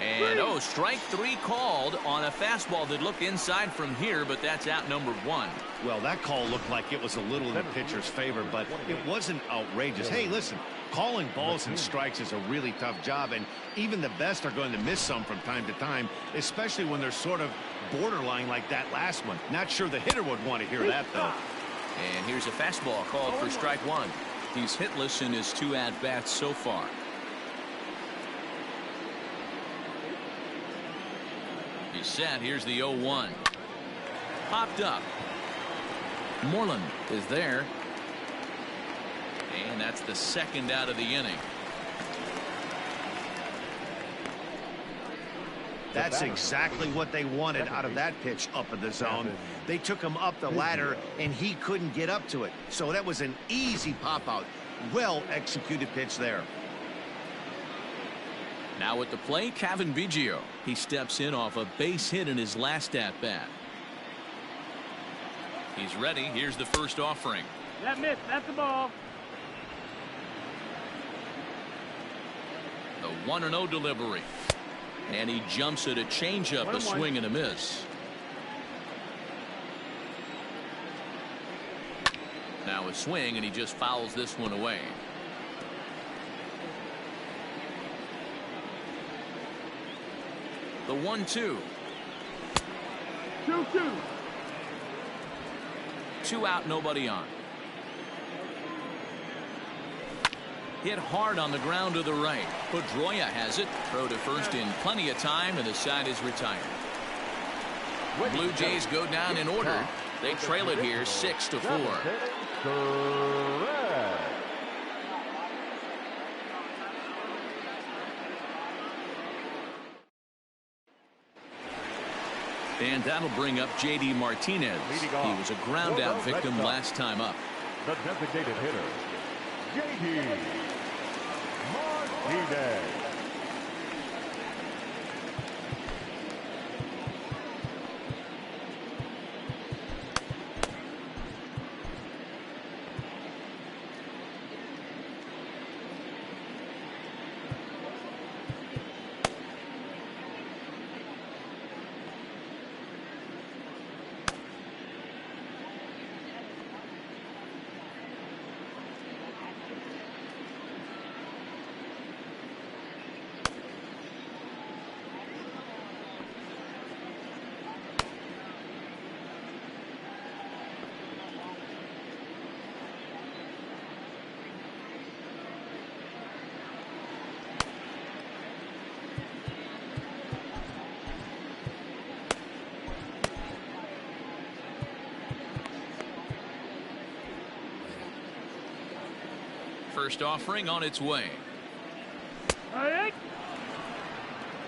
Speaker 1: And oh, strike 3 called on a fastball that looked inside from here, but that's out number 1.
Speaker 2: Well, that call looked like it was a little in the pitcher's favor, but it wasn't outrageous. Hey, listen, calling balls and strikes is a really tough job, and even the best are going to miss some from time to time, especially when they're sort of borderline like that last one. Not sure the hitter would want to hear that, though.
Speaker 1: And here's a fastball called for strike 1. He's hitless in his 2 at-bats so far. He's set. Here's the 0-1. Popped up. Moreland is there. And that's the second out of the inning.
Speaker 2: That's exactly what they wanted out of that pitch up in the zone. They took him up the ladder, and he couldn't get up to it. So that was an easy pop-out. Well-executed pitch there.
Speaker 1: Now at the plate, Cavan Biggio. He steps in off a base hit in his last at-bat. He's ready. Here's the first offering.
Speaker 5: That miss. That's the ball.
Speaker 1: The 1-0 delivery. And he jumps at a changeup, a swing and a miss. Now a swing, and he just fouls this one away. The 1-2.
Speaker 5: 2-2.
Speaker 1: 2 out, nobody on. Hit hard on the ground to the right. Pedroia has it. Throw to first in plenty of time, and the side is retired. Blue Jays go down in order. They trail it here 6-4. And that'll bring up J.D. Martinez. He was a ground-out victim last time up.
Speaker 4: The designated hitter, J.D. Martinez.
Speaker 1: First offering on its way.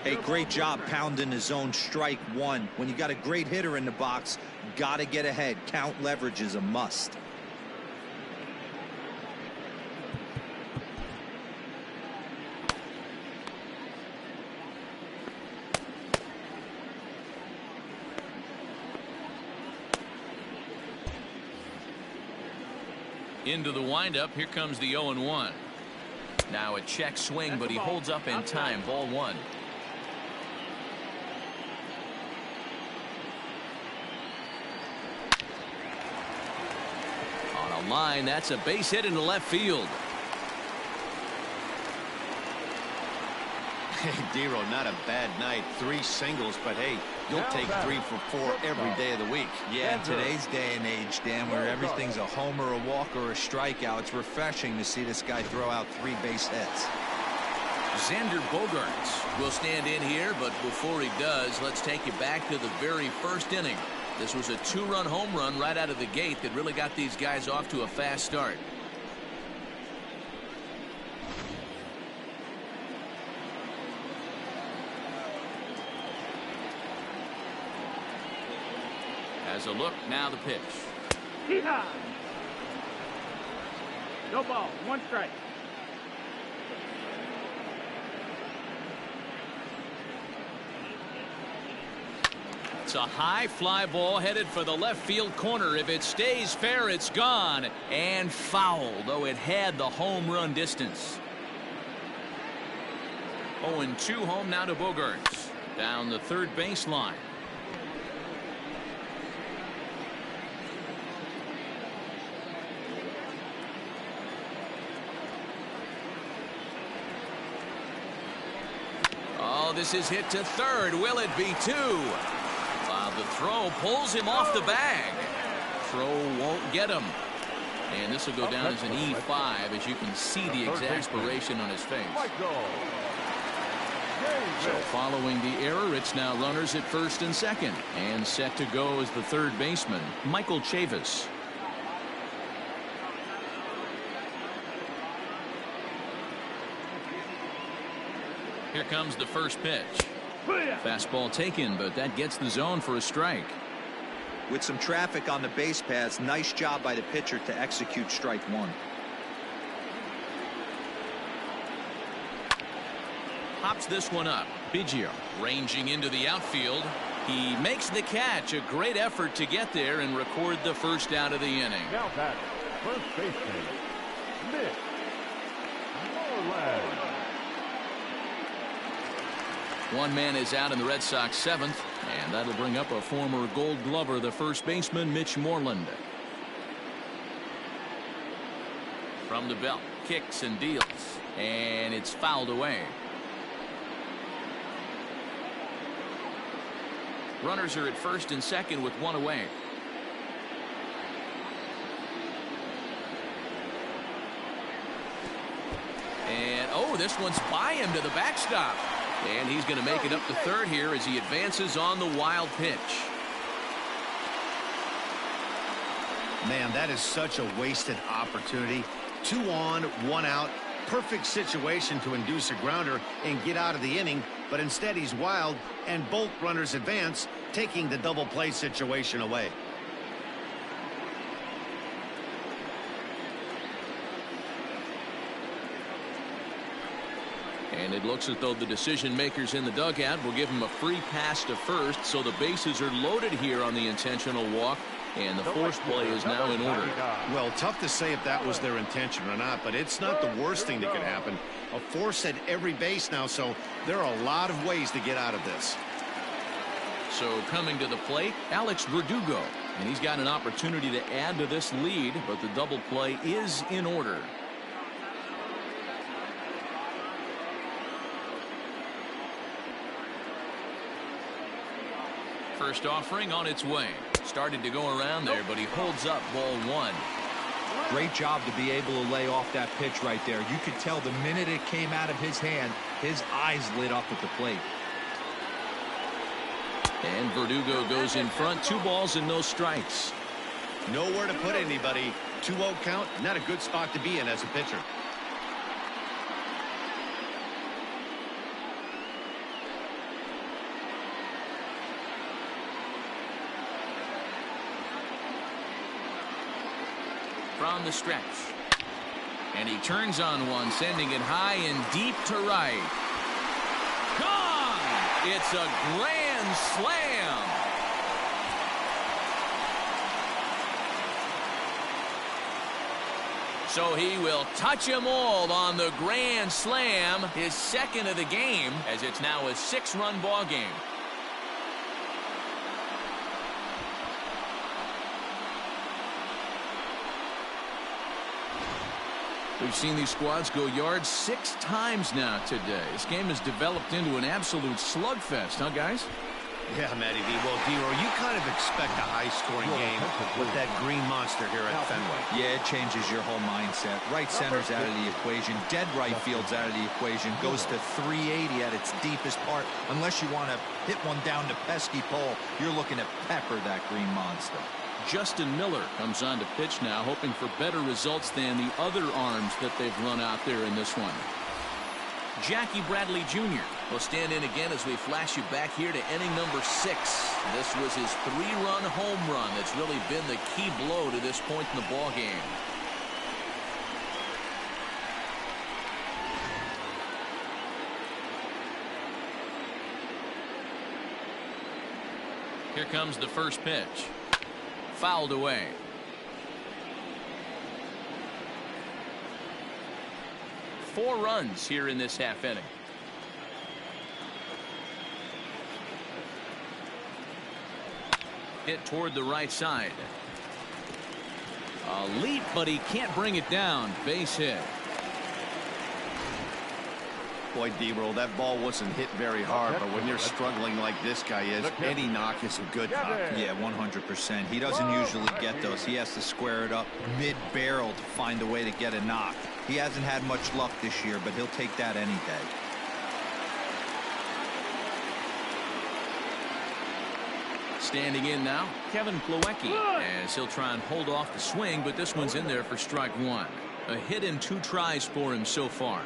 Speaker 3: Hey, great job pounding his own strike 1. When you got a great hitter in the box, got to get ahead. Count leverage is a must.
Speaker 1: Into the windup. Here comes the 0-1. Now a check swing, but he holds up in time. Ball 1. line. That's a base hit into left field.
Speaker 2: Hey, Dero, not a bad night. 3 singles, but hey, you'll take 3 for 4 every day of the week.
Speaker 3: Yeah, in today's day and age, Dan, where everything's a homer, a walk, or a strikeout, it's refreshing to see this guy throw out 3 base hits.
Speaker 1: Xander Bogaerts will stand in here, but before he does, let's take you back to the very first inning. This was a 2-run home run right out of the gate that really got these guys off to a fast start. As a look, now the pitch.
Speaker 5: Yeehaw! No ball, 1 strike.
Speaker 1: It's a high fly ball headed for the left field corner. If it stays fair, it's gone and foul, though it had the home run distance. 0-2 home now to Bogaerts. Down the third baseline. Oh, this is hit to third. Will it be 2? The throw pulls him off the bag. Throw won't get him. And this will go down as an E5, as you can see the exasperation on his face. So following the error, it's now runners at first and second. And set to go is the third baseman, Michael Chavis. Here comes the first pitch. Fastball taken, but that gets the zone for a strike.
Speaker 3: With some traffic on the base paths, nice job by the pitcher to execute strike 1.
Speaker 1: Pops this one up. Biggio ranging into the outfield. He makes the catch. A great effort to get there and record the first out of the inning.
Speaker 4: Now back, first baseman, Mitch Moreland.
Speaker 1: One man is out in the Red Sox 7th, and that'll bring up a former Gold Glover, the first baseman, Mitch Moreland. From the belt, kicks and deals, and it's fouled away. Runners are at first and second with 1 away. And, oh, this one's by him to the backstop. And he's going to make it up to third here as he advances on the wild pitch.
Speaker 2: Man, that is such a wasted opportunity. 2 on, 1 out. Perfect situation to induce a grounder and get out of the inning. But instead he's wild, and both runners advance, taking the double play situation away.
Speaker 1: And it looks as though the decision makers in the dugout will give him a free pass to first, so the bases are loaded here on the intentional walk, and the force play is now in order.
Speaker 2: Well, tough to say if that was their intention or not, but it's not the worst thing that could happen. A force at every base now, so there are a lot of ways to get out of this.
Speaker 1: So coming to the plate, Alex Verdugo, and he's got an opportunity to add to this lead, but the double play is in order. First offering on its way. Started to go around there, but he holds up ball 1.
Speaker 3: Great job to be able to lay off that pitch right there. You could tell the minute it came out of his hand, his eyes lit up at the plate.
Speaker 1: And Verdugo goes in front. 2 balls and no strikes.
Speaker 2: Nowhere to put anybody. 2-0 count, not a good spot to be in as a pitcher.
Speaker 1: From the stretch. And he turns on one, sending it high and deep to right. Gone! It's a grand slam. So he will touch them all on the grand slam, his second of the game, as it's now a 6-run ball game. We've seen these squads go yards 6 times now today. This game has developed into an absolute slugfest, huh, guys?
Speaker 2: Yeah, Matty V. Well, D-Roll, you kind of expect a high-scoring game with that green monster here at Fenway.
Speaker 3: Yeah, it changes your whole mindset. Right center's out of the equation. Dead right field's out of the equation. Goes to 380 at its deepest part. Unless you want to hit one down the pesky pole, you're looking to pepper that green monster.
Speaker 1: Justin Miller comes on to pitch now, hoping for better results than the other arms that they've run out there in this one. Jackie Bradley Jr. will stand in again as we flash you back here to inning number 6. This was his 3-run home run that's really been the key blow to this point in the ball game. Here comes the first pitch. Fouled away. Four runs here in this half inning. Hit toward the right side. A leap, but he can't bring it down. Base hit.
Speaker 2: Boy, D-Roll, that ball wasn't hit very hard, but when you're struggling like this guy is, any knock is a good knock.
Speaker 3: Yeah, 100%. He doesn't usually get those. He has to square it up mid-barrel to find a way to get a knock. He hasn't had much luck this year, but he'll take that any day.
Speaker 1: Standing in now, Kevin Plawecki, as he'll try and hold off the swing, but this one's in there for strike 1. A hit in 2 tries for him so far.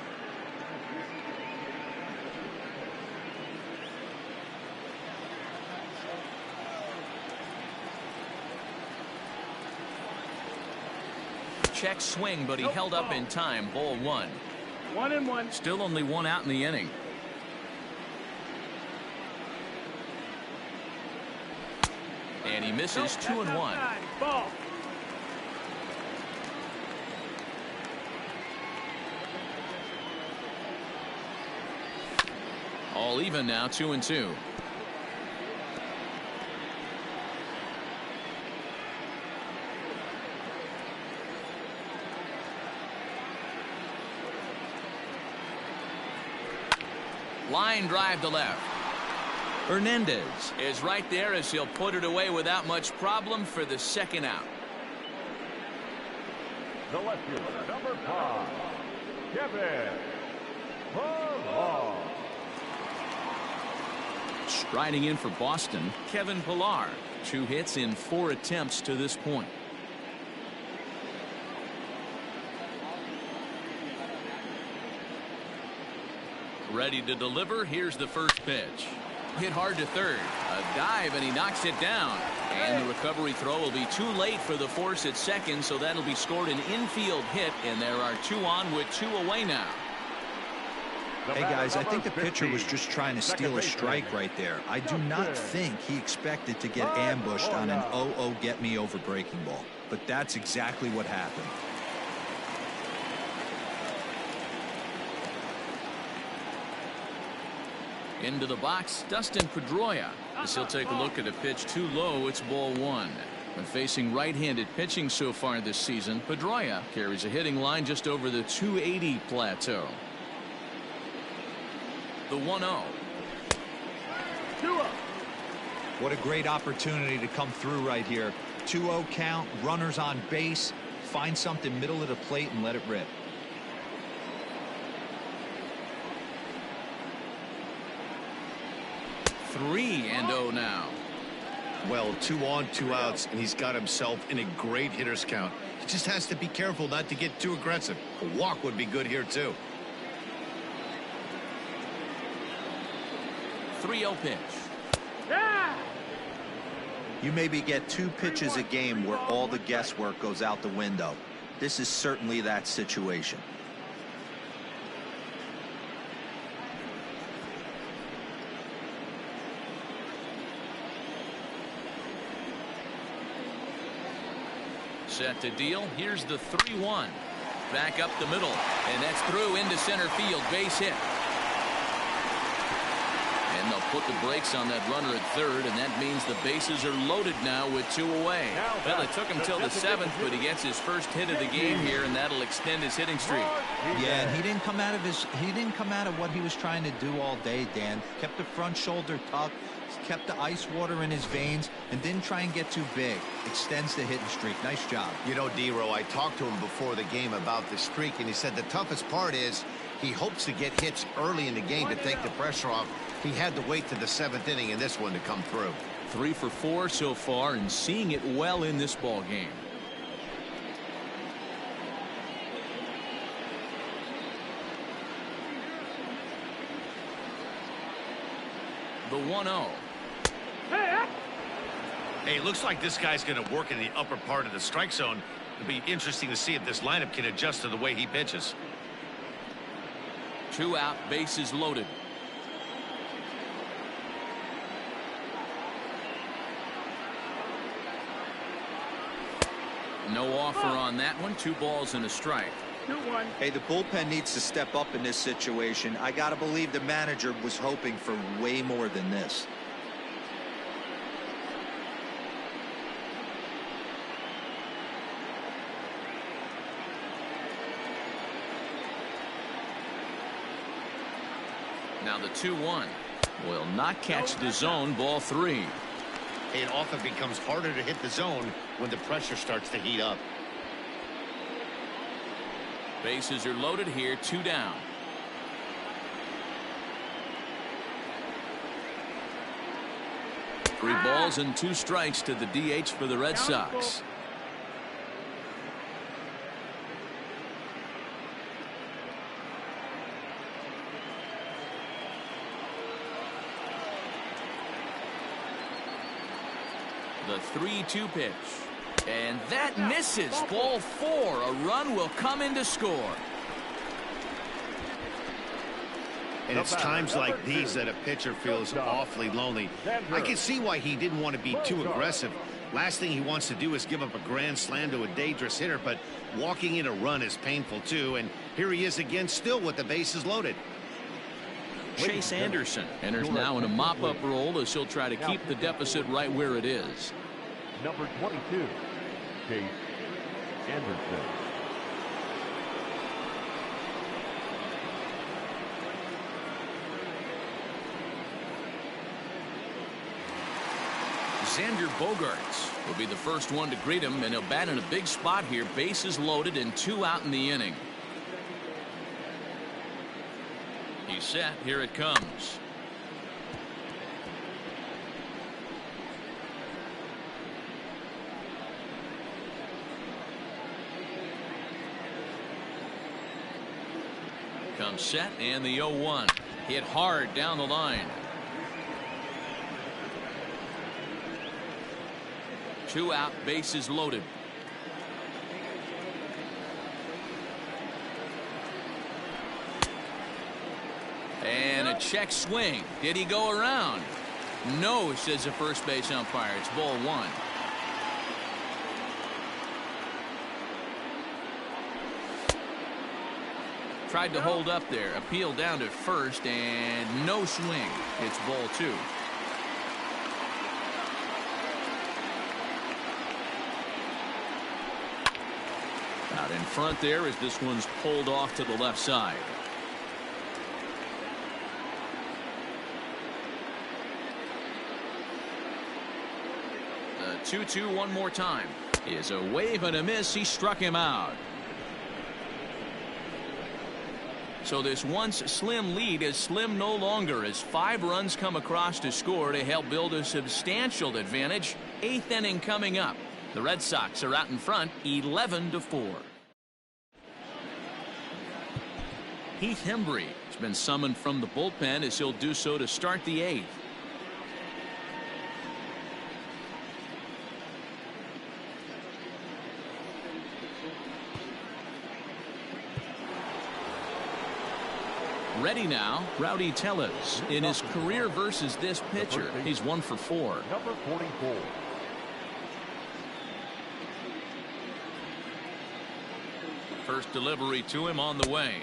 Speaker 1: Check swing, but he held up in time. Ball 1.
Speaker 5: 1-1.
Speaker 1: Still only 1 out in the inning. And he misses 2-1.
Speaker 5: Ball.
Speaker 1: All even now, 2-2. Line drive to left. Hernandez is right there as he'll put it away without much problem for the second out.
Speaker 4: The left fielder, number 5, Kevin Pillar.
Speaker 1: Striding in for Boston, Kevin Pillar. 2 hits in 4 attempts to this point. Ready to deliver. Here's the first pitch. Hit hard to third. A dive, and he knocks it down. And the recovery throw will be too late for the force at second, so that'll be scored an infield hit, and there are 2 on with 2 away now.
Speaker 3: Hey, guys, I think the pitcher was just trying to steal a strike right there. I do not think he expected to get ambushed on an 0-0 get-me-over breaking ball. But that's exactly what happened.
Speaker 1: Into the box, Dustin Pedroia. As he'll take a look at a pitch too low, it's ball 1. When facing right-handed pitching so far this season, Pedroia carries a hitting line just over the 280 plateau. The 1-0.
Speaker 3: What a great opportunity to come through right here. 2-0 count, runners on base. Find something middle of the plate and let it rip.
Speaker 1: 3-0 now.
Speaker 2: Well, 2 on, 2 outs, and he's got himself in a great hitter's count. He just has to be careful not to get too aggressive. A walk would be good here, too.
Speaker 1: 3-0 pitch.
Speaker 3: You maybe get 2 pitches a game where all the guesswork goes out the window. This is certainly that situation.
Speaker 1: Set to deal. Here's the 3-1. Back up the middle, and that's through into center field. Base hit. And the They'll put the brakes on that runner at third, and that means the bases are loaded now with 2 away. Well, it took him till the 7th, but he gets his first hit of the game here, and that'll extend his hitting streak.
Speaker 3: Yeah, and he didn't come out of what he was trying to do all day, Dan. Kept the front shoulder tucked, kept the ice water in his veins, and didn't try and get too big. Extends the hitting streak. Nice job.
Speaker 2: You know, D-Row, I talked to him before the game about the streak, and he said the toughest part is he hopes to get hits early in the game to take the pressure off. He had to wait to the 7th inning in this one to come through.
Speaker 1: 3 for 4 so far, and seeing it well in this ball game. The 1-0.
Speaker 7: Hey, looks like this guy's going to work in the upper part of the strike zone. It'll be interesting to see if this lineup can adjust to the way he pitches.
Speaker 1: 2 out, bases loaded. No offer on that one. 2 balls and a strike.
Speaker 5: 2-1.
Speaker 3: Hey, the bullpen needs to step up in this situation. I got to believe the manager was hoping for way more than this.
Speaker 1: Now the 2-1 will not catch the zone. Ball 3.
Speaker 2: It often becomes harder to hit the zone when the pressure starts to heat up.
Speaker 1: Bases are loaded here. 2 down. Three balls and 2 strikes to the DH for the Red Sox. The 3-2 pitch. And that misses. Ball 4. A run will come in to score.
Speaker 2: And it's times like these that a pitcher feels awfully lonely. I can see why he didn't want to be too aggressive. Last thing he wants to do is give up a grand slam to a dangerous hitter, but walking in a run is painful too. And here he is again, still with the bases loaded.
Speaker 1: Chase Anderson enters now in a mop-up role as he'll try to keep the deficit right where it is.
Speaker 4: Number 22, Chase Anderson.
Speaker 1: Xander Bogaerts will be the first one to greet him, and he'll bat in a big spot here. Bases loaded and 2 out in the inning. He's set. Here it comes. Comes set, and the 0-1. Hit hard down the line. 2 out, bases loaded. And a check swing. Did he go around? No, says the first base umpire. It's ball 1. Tried to hold up there. Appeal down to first, and no swing. It's ball 2. Out in front there as this one's pulled off to the left side. The 2-2 one more time. Is a wave and a miss. He struck him out. So this once slim lead is slim no longer as 5 runs come across to score to help build a substantial advantage. 8th inning coming up. The Red Sox are out in front 11-4. Heath Hembree has been summoned from the bullpen as he'll do so to start the 8th. Ready now, Rowdy Tellez. In his career versus this pitcher, he's 1 for 4.
Speaker 4: Number 44.
Speaker 1: First delivery to him on the way.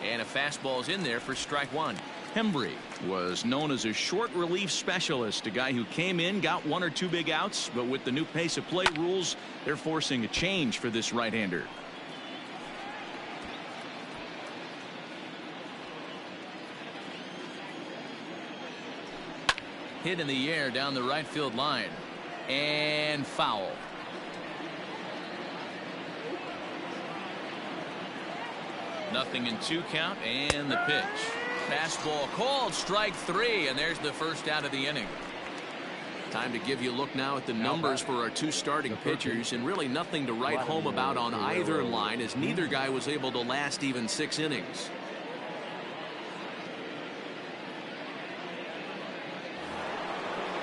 Speaker 1: And a fastball's in there for strike 1. Hembree was known as a short relief specialist, a guy who came in, got 1 or 2 big outs, but with the new pace of play rules, they're forcing a change for this right-hander. Hit in the air down the right field line, and foul. Nothing in 2 count, and the pitch. Fastball called, strike 3, and there's the first out of the inning. Time to give you a look now at the numbers for our 2 starting pitchers, and really nothing to write home about on either line, as neither guy was able to last even 6 innings.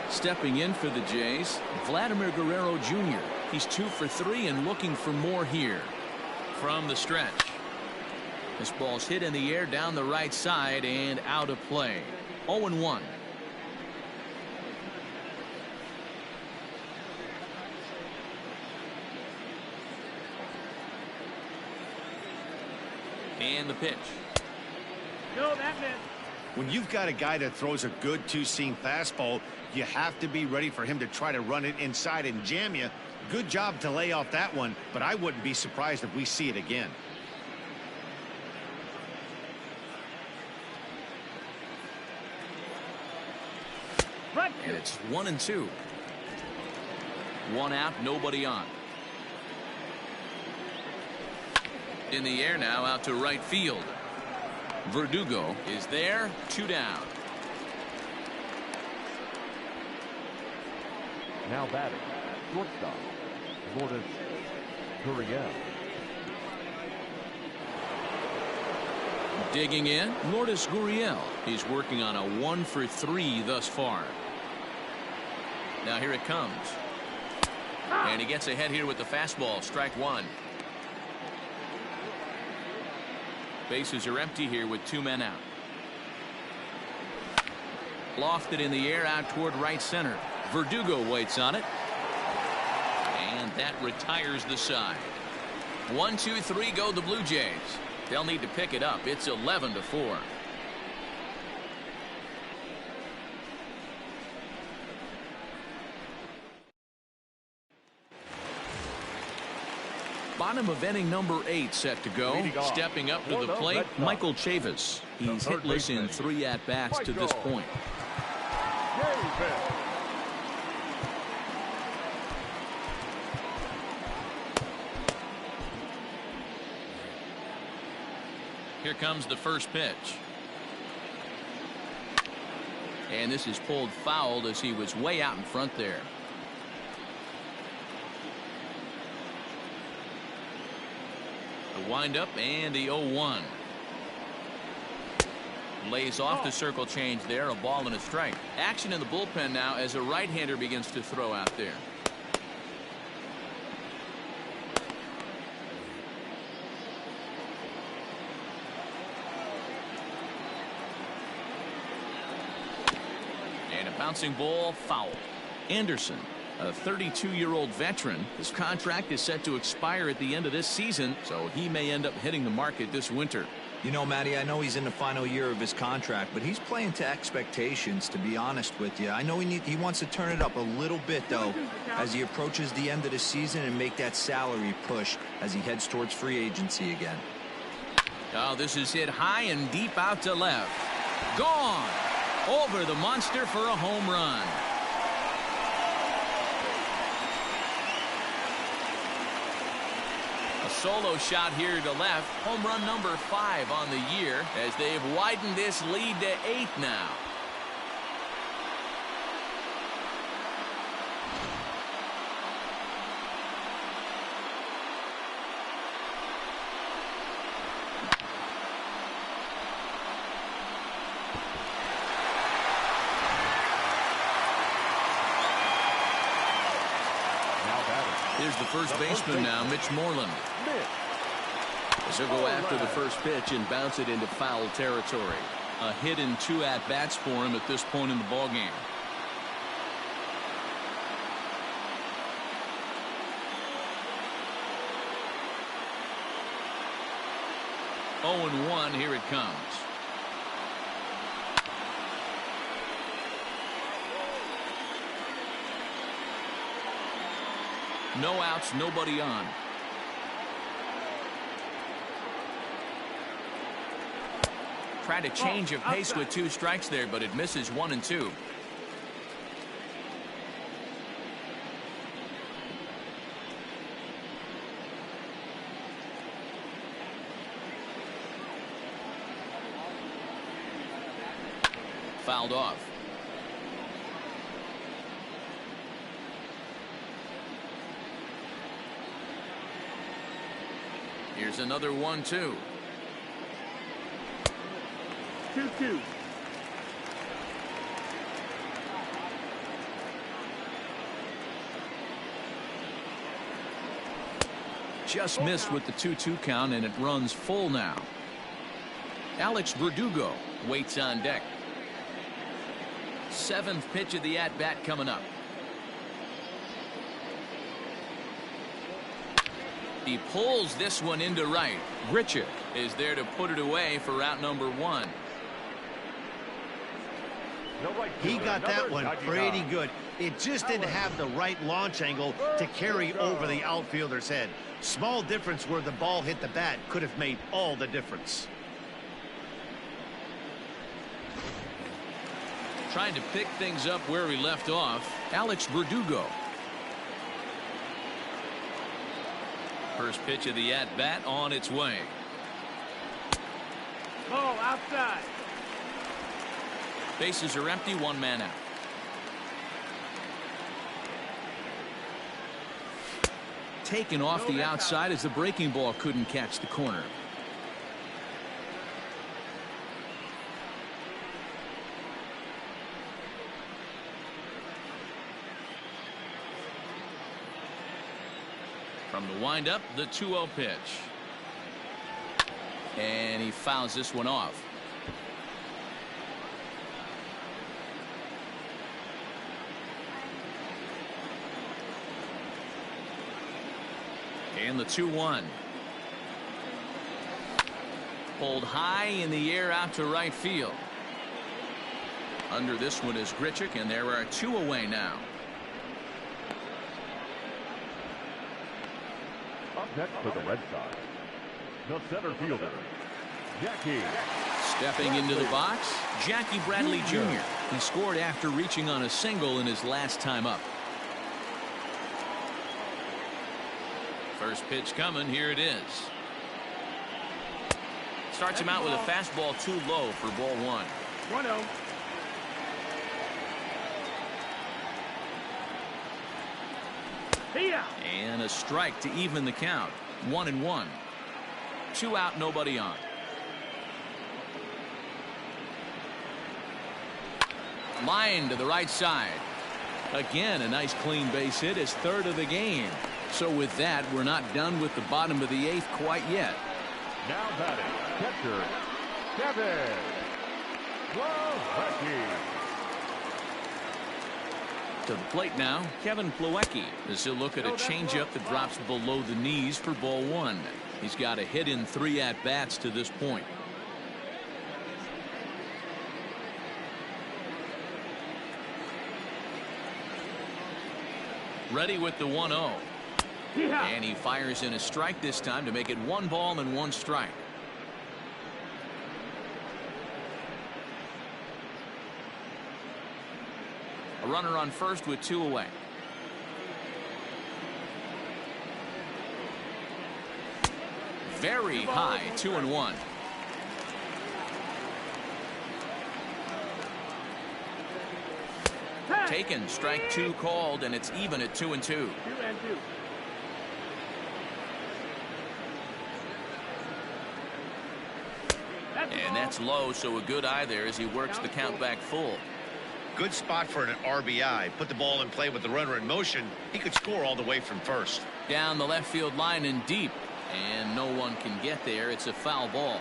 Speaker 1: Stepping in for the Jays, Vladimir Guerrero Jr. He's 2 for 3 and looking for more here. From the stretch. This ball's hit in the air down the right side and out of play. 0-1. And the pitch.
Speaker 5: No, that missed.
Speaker 2: When you've got a guy that throws a good 2-seam fastball, you have to be ready for him to try to run it inside and jam you. Good job to lay off that one, but I wouldn't be surprised if we see it again.
Speaker 1: And it's 1-2. 1 out, nobody on. In the air now, out to right field. Verdugo is there, 2 down.
Speaker 4: Now batting, shortstop, Lourdes Gurriel.
Speaker 1: Digging in, Lourdes Gurriel. He's working on a 1 for 3 thus far. Now here it comes. And he gets ahead here with the fastball. Strike 1. Bases are empty here with 2 men out. Lofted in the air out toward right center. Verdugo waits on it. And that retires the side. 1, 2, 3 go the Blue Jays. They'll need to pick it up. It's 11-4. Bottom of inning number 8 set to go. Stepping up to the plate, Michael Chavis. He's hitless in 3 at-bats to this point. Here comes the first pitch. And this is pulled foul as he was way out in front there. The windup and the 0-1. Lays off the circle change there. A ball and a strike. Action in the bullpen now as a right-hander begins to throw out there. And a bouncing ball, foul. Anderson, a 32-year-old veteran. His contract is set to expire at the end of this season, so he may end up hitting the market this winter.
Speaker 3: You know, Matty, I know he's in the final year of his contract, but he's playing to expectations, to be honest with you. I know he wants to turn it up a little bit, though, as he approaches the end of the season and make that salary push as he heads towards free agency again.
Speaker 1: Oh, this is hit high and deep out to left. Gone! Over the monster for a home run. A solo shot here to left. Home run number 5 on the year as they've widened this lead to 8 now. Here's the first baseman now, Mitch Moreland. As he'll go after the first pitch and bounce it into foul territory. A hit in 2 at-bats for him at this point in the ballgame. Oh, and 1, here it comes. No outs, nobody on. Tried to change of pace with 2 strikes there, but it misses 1 and 2. Fouled off. Here's another 1-2.
Speaker 5: 2-2.
Speaker 1: Just missed with the 2-2 count, and it runs full now. Alex Verdugo waits on deck. 7th pitch of the at-bat coming up. He pulls this one into right. Grichuk is there to put it away for out number 1.
Speaker 2: He got that one pretty good. It just didn't have the right launch angle to carry over the outfielder's head. Small difference where the ball hit the bat could have made all the difference.
Speaker 1: Trying to pick things up where he left off, Alex Verdugo. First pitch of the at-bat on its way.
Speaker 5: Ball outside.
Speaker 1: Bases are empty, 1 man out. Taken off the outside as the breaking ball couldn't catch the corner. From the windup, the 2-0 pitch. And he fouls this one off. And the 2-1. Pulled high in the air out to right field. Under this one is Grichuk, and there are 2 away now.
Speaker 4: Up next for the Red Sox, the center fielder, Jackie.
Speaker 1: Stepping into the box, Jackie Bradley Jr. He scored after reaching on a single in his last time up. First pitch coming. Here it is. Starts him out with a fastball too low for ball 1.
Speaker 5: 1-0.
Speaker 1: And a strike to even the count. 1-1. 2 out, nobody on. Line to the right side. Again, a nice clean base hit, his 3rd of the game. So with that, we're not done with the bottom of the 8th quite yet.
Speaker 4: Now batting, catcher, Kevin Plawecki.
Speaker 1: To the plate now, Kevin Plawecki as he'll look at a changeup that drops below the knees for ball 1. He's got a hit in 3 at-bats to this point. Ready with the 1-0. And he fires in a strike this time to make it 1 ball and 1 strike. A runner on first with 2 away. Very high, 2-1. Taken, strike 2 called, and it's even at 2-2.
Speaker 5: 2-2.
Speaker 1: And that's low, so a good eye there as he works the count back full.
Speaker 2: Good spot for an RBI. Put the ball in play with the runner in motion. He could score all the way from first.
Speaker 1: Down the left field line and deep. And no one can get there. It's a foul ball.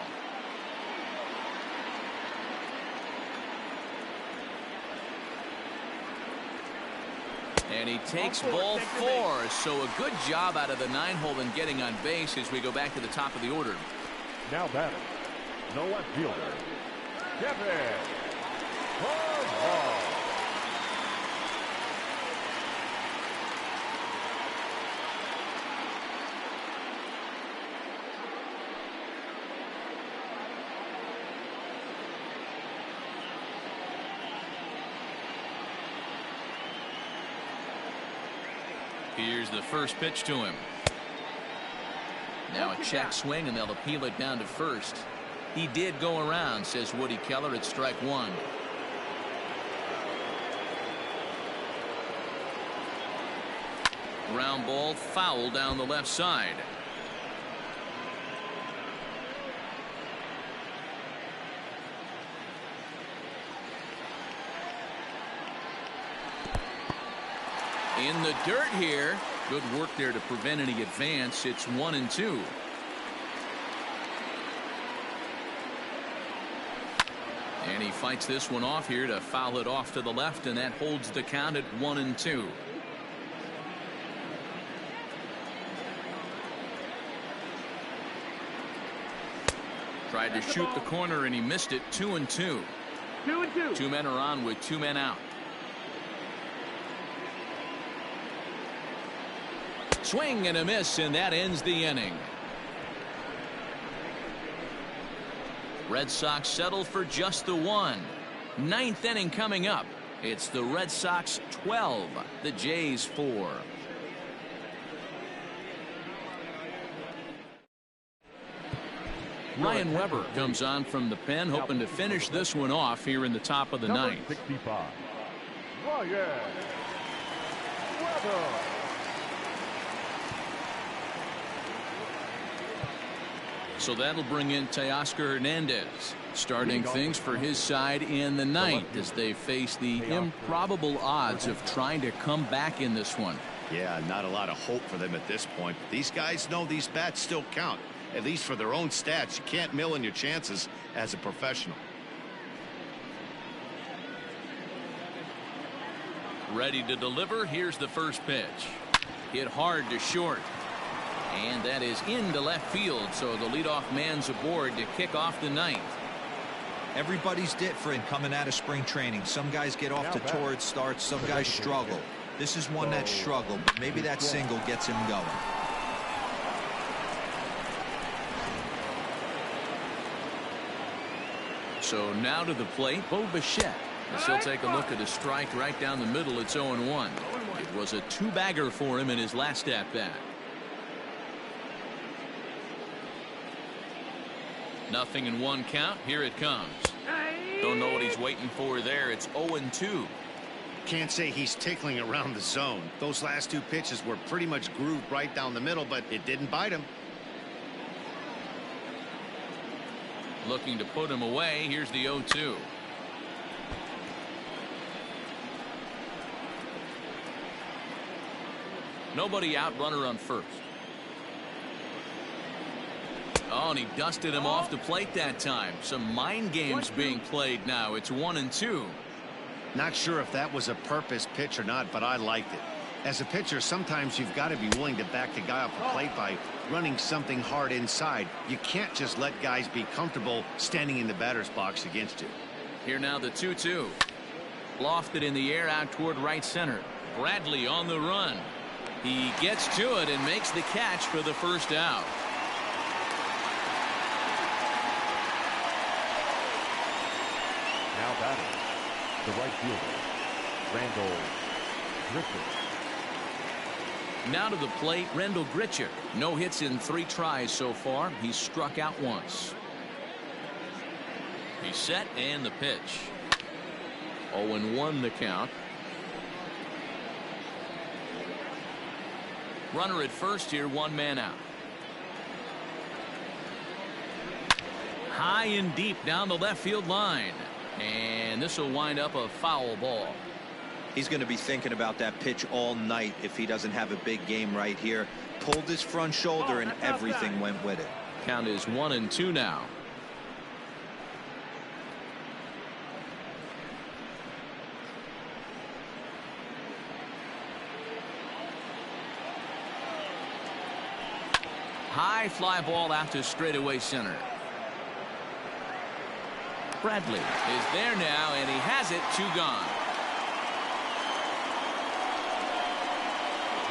Speaker 1: And he takes ball 4. So a good job out of the 9-hole in getting on base as we go back to the top of the order.
Speaker 4: Now batting, the left fielder, Kevin Plawecki.
Speaker 1: Here's the first pitch to him. Now a check swing, and they'll appeal it down to first. He did go around, says Woody Keller, at strike one. Ground ball foul down the left side. In the dirt here. Good work there to prevent any advance. It's 1-2. And he fights this one off here to foul it off to the left, and that holds the count at 1-2. Tried to shoot the corner, and he missed it. 2-2.
Speaker 5: 2-2.
Speaker 1: Two men are on with two men out. Swing and a miss, and that ends the inning. Red Sox settle for just the one. Ninth inning coming up. It's the Red Sox 12, the Jays 4. Ryan Weber comes on from the pen, hoping to finish this one off here in the top of the ninth.
Speaker 4: 65. Ryan Weber.
Speaker 1: So that'll bring in Teoscar Hernandez, starting things for his side in the ninth as they face the improbable odds of trying to come back in this one.
Speaker 2: Yeah, not a lot of hope for them at this point. These guys know these bats still count, at least for their own stats. You can't mill in your chances as a professional.
Speaker 1: Ready to deliver. Here's the first pitch. Hit hard to short. And that is into left field, so the leadoff man's aboard to kick off the ninth.
Speaker 3: Everybody's different coming out of spring training. Some guys get off to torrid starts, some guys struggle. This is one that struggled, but maybe that single gets him going.
Speaker 1: So now to the plate, Bo Bichette. As he'll take a look at a strike right down the middle. It's 0-1. It was a two-bagger for him in his last at-bat. Nothing in one count. Here it comes. Don't know what he's waiting for there. It's 0-2.
Speaker 2: Can't say he's tickling around the zone. Those last two pitches were pretty much grooved right down the middle, but it didn't bite him.
Speaker 1: Looking to put him away. Here's the 0-2. Nobody out, runner on first. Oh, and he dusted him off the plate that time. Some mind games being played now. It's 1-2.
Speaker 2: Not sure if that was a purpose pitch or not, but I liked it. As a pitcher, sometimes you've got to be willing to back the guy off the plate by running something hard inside. You can't just let guys be comfortable standing in the batter's box against you.
Speaker 1: Here now the 2-2. Lofted in the air out toward right center. Bradley on the run. He gets to it and makes the catch for the first out.
Speaker 4: Now batting, the right fielder, Randall Grichuk.
Speaker 1: Now to the plate, Randall Grichuk. No hits in 3 tries so far. He's struck out once. He's set, and the pitch. 0-1 the count. Runner at first here, one man out. High and deep down the left field line. And this will wind up a foul ball.
Speaker 3: He's going to be thinking about that pitch all night if he doesn't have a big game right here. Pulled his front shoulder and everything went with it.
Speaker 1: Count is 1-2 now. High fly ball out to straightaway center. Bradley is there now, and he has it. 2 gone.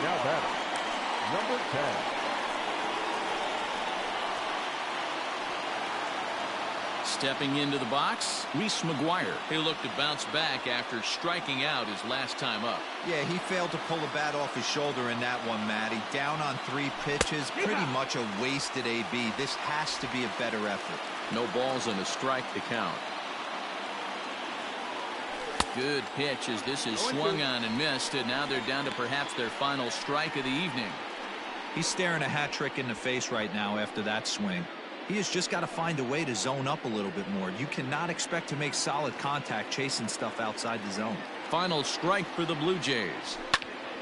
Speaker 4: Now batting, number 10.
Speaker 1: Stepping into the box, Reese McGuire. He looked to bounce back after striking out his last time up.
Speaker 3: Yeah, he failed to pull the bat off his shoulder in that one, Matty. Down on 3 pitches, pretty much a wasted AB. This has to be a better effort.
Speaker 1: No balls and a strike to count. Good pitch as this is swung on and missed, and now they're down to perhaps their final strike of the evening.
Speaker 3: He's staring a hat trick in the face right now after that swing. He has just got to find a way to zone up a little bit more. You cannot expect to make solid contact chasing stuff outside the zone.
Speaker 1: Final strike for the Blue Jays.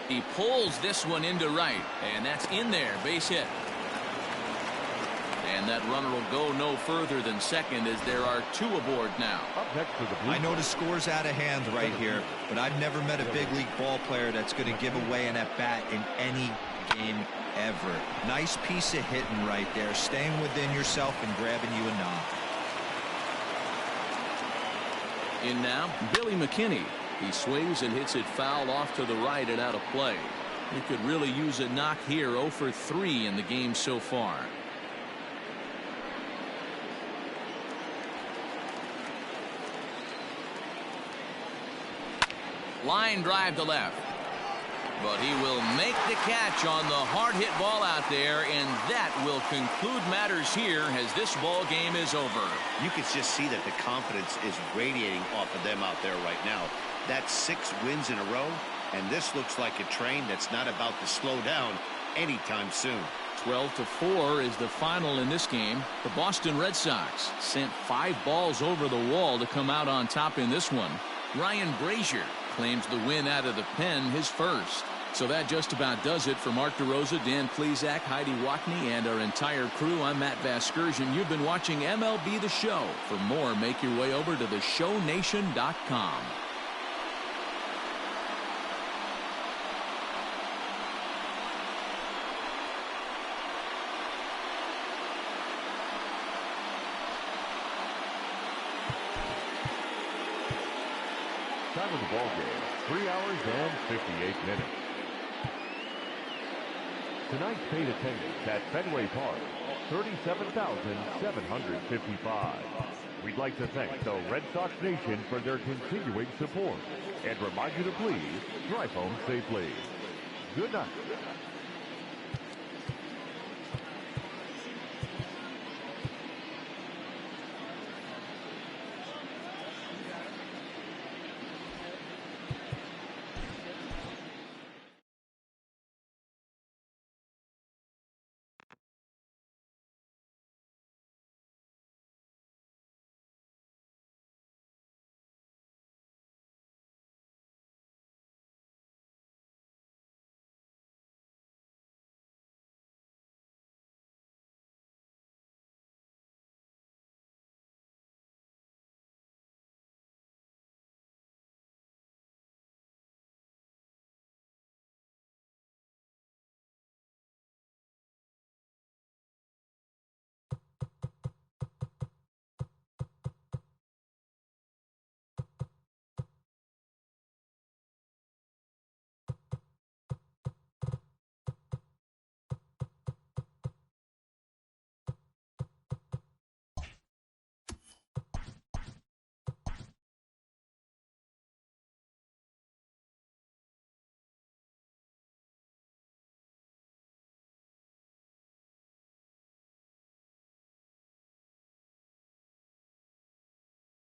Speaker 1: He pulls this one into right, and that's in there, base hit. And that runner will go no further than second as there are 2 aboard now.
Speaker 4: Up next for the Blue
Speaker 3: I know the score's out of hand right here, but I've never met a big league ball player that's going to give away an at-bat in any game ever. Nice piece of hitting right there, staying within yourself and grabbing you a knock.
Speaker 1: In now, Billy McKinney. He swings and hits it foul off to the right and out of play. He could really use a knock here. 0 for 3 in the game so far. Line drive to left. But he will make the catch on the hard hit ball out there, and that will conclude matters here as this ball game is over.
Speaker 2: You can just see that the confidence is radiating off of them out there right now. That's 6 wins in a row, and this looks like a train that's not about to slow down anytime soon.
Speaker 1: 12-4 is the final in this game. The Boston Red Sox sent 5 balls over the wall to come out on top in this one. Ryan Brazier claims the win out of the pen, his first. So that just about does it for Mark DeRosa, Dan Plesac, Heidi Watney, and our entire crew. I'm Matt Vasgersian. You've been watching MLB The Show. For more, make your way over to theshownation.com.
Speaker 4: Time of the ball game, 3 hours and 58 minutes. Tonight's paid attendance at Fenway Park, 37,755. We'd like to thank the Red Sox Nation for their continuing support and remind you to please drive home safely. Good night.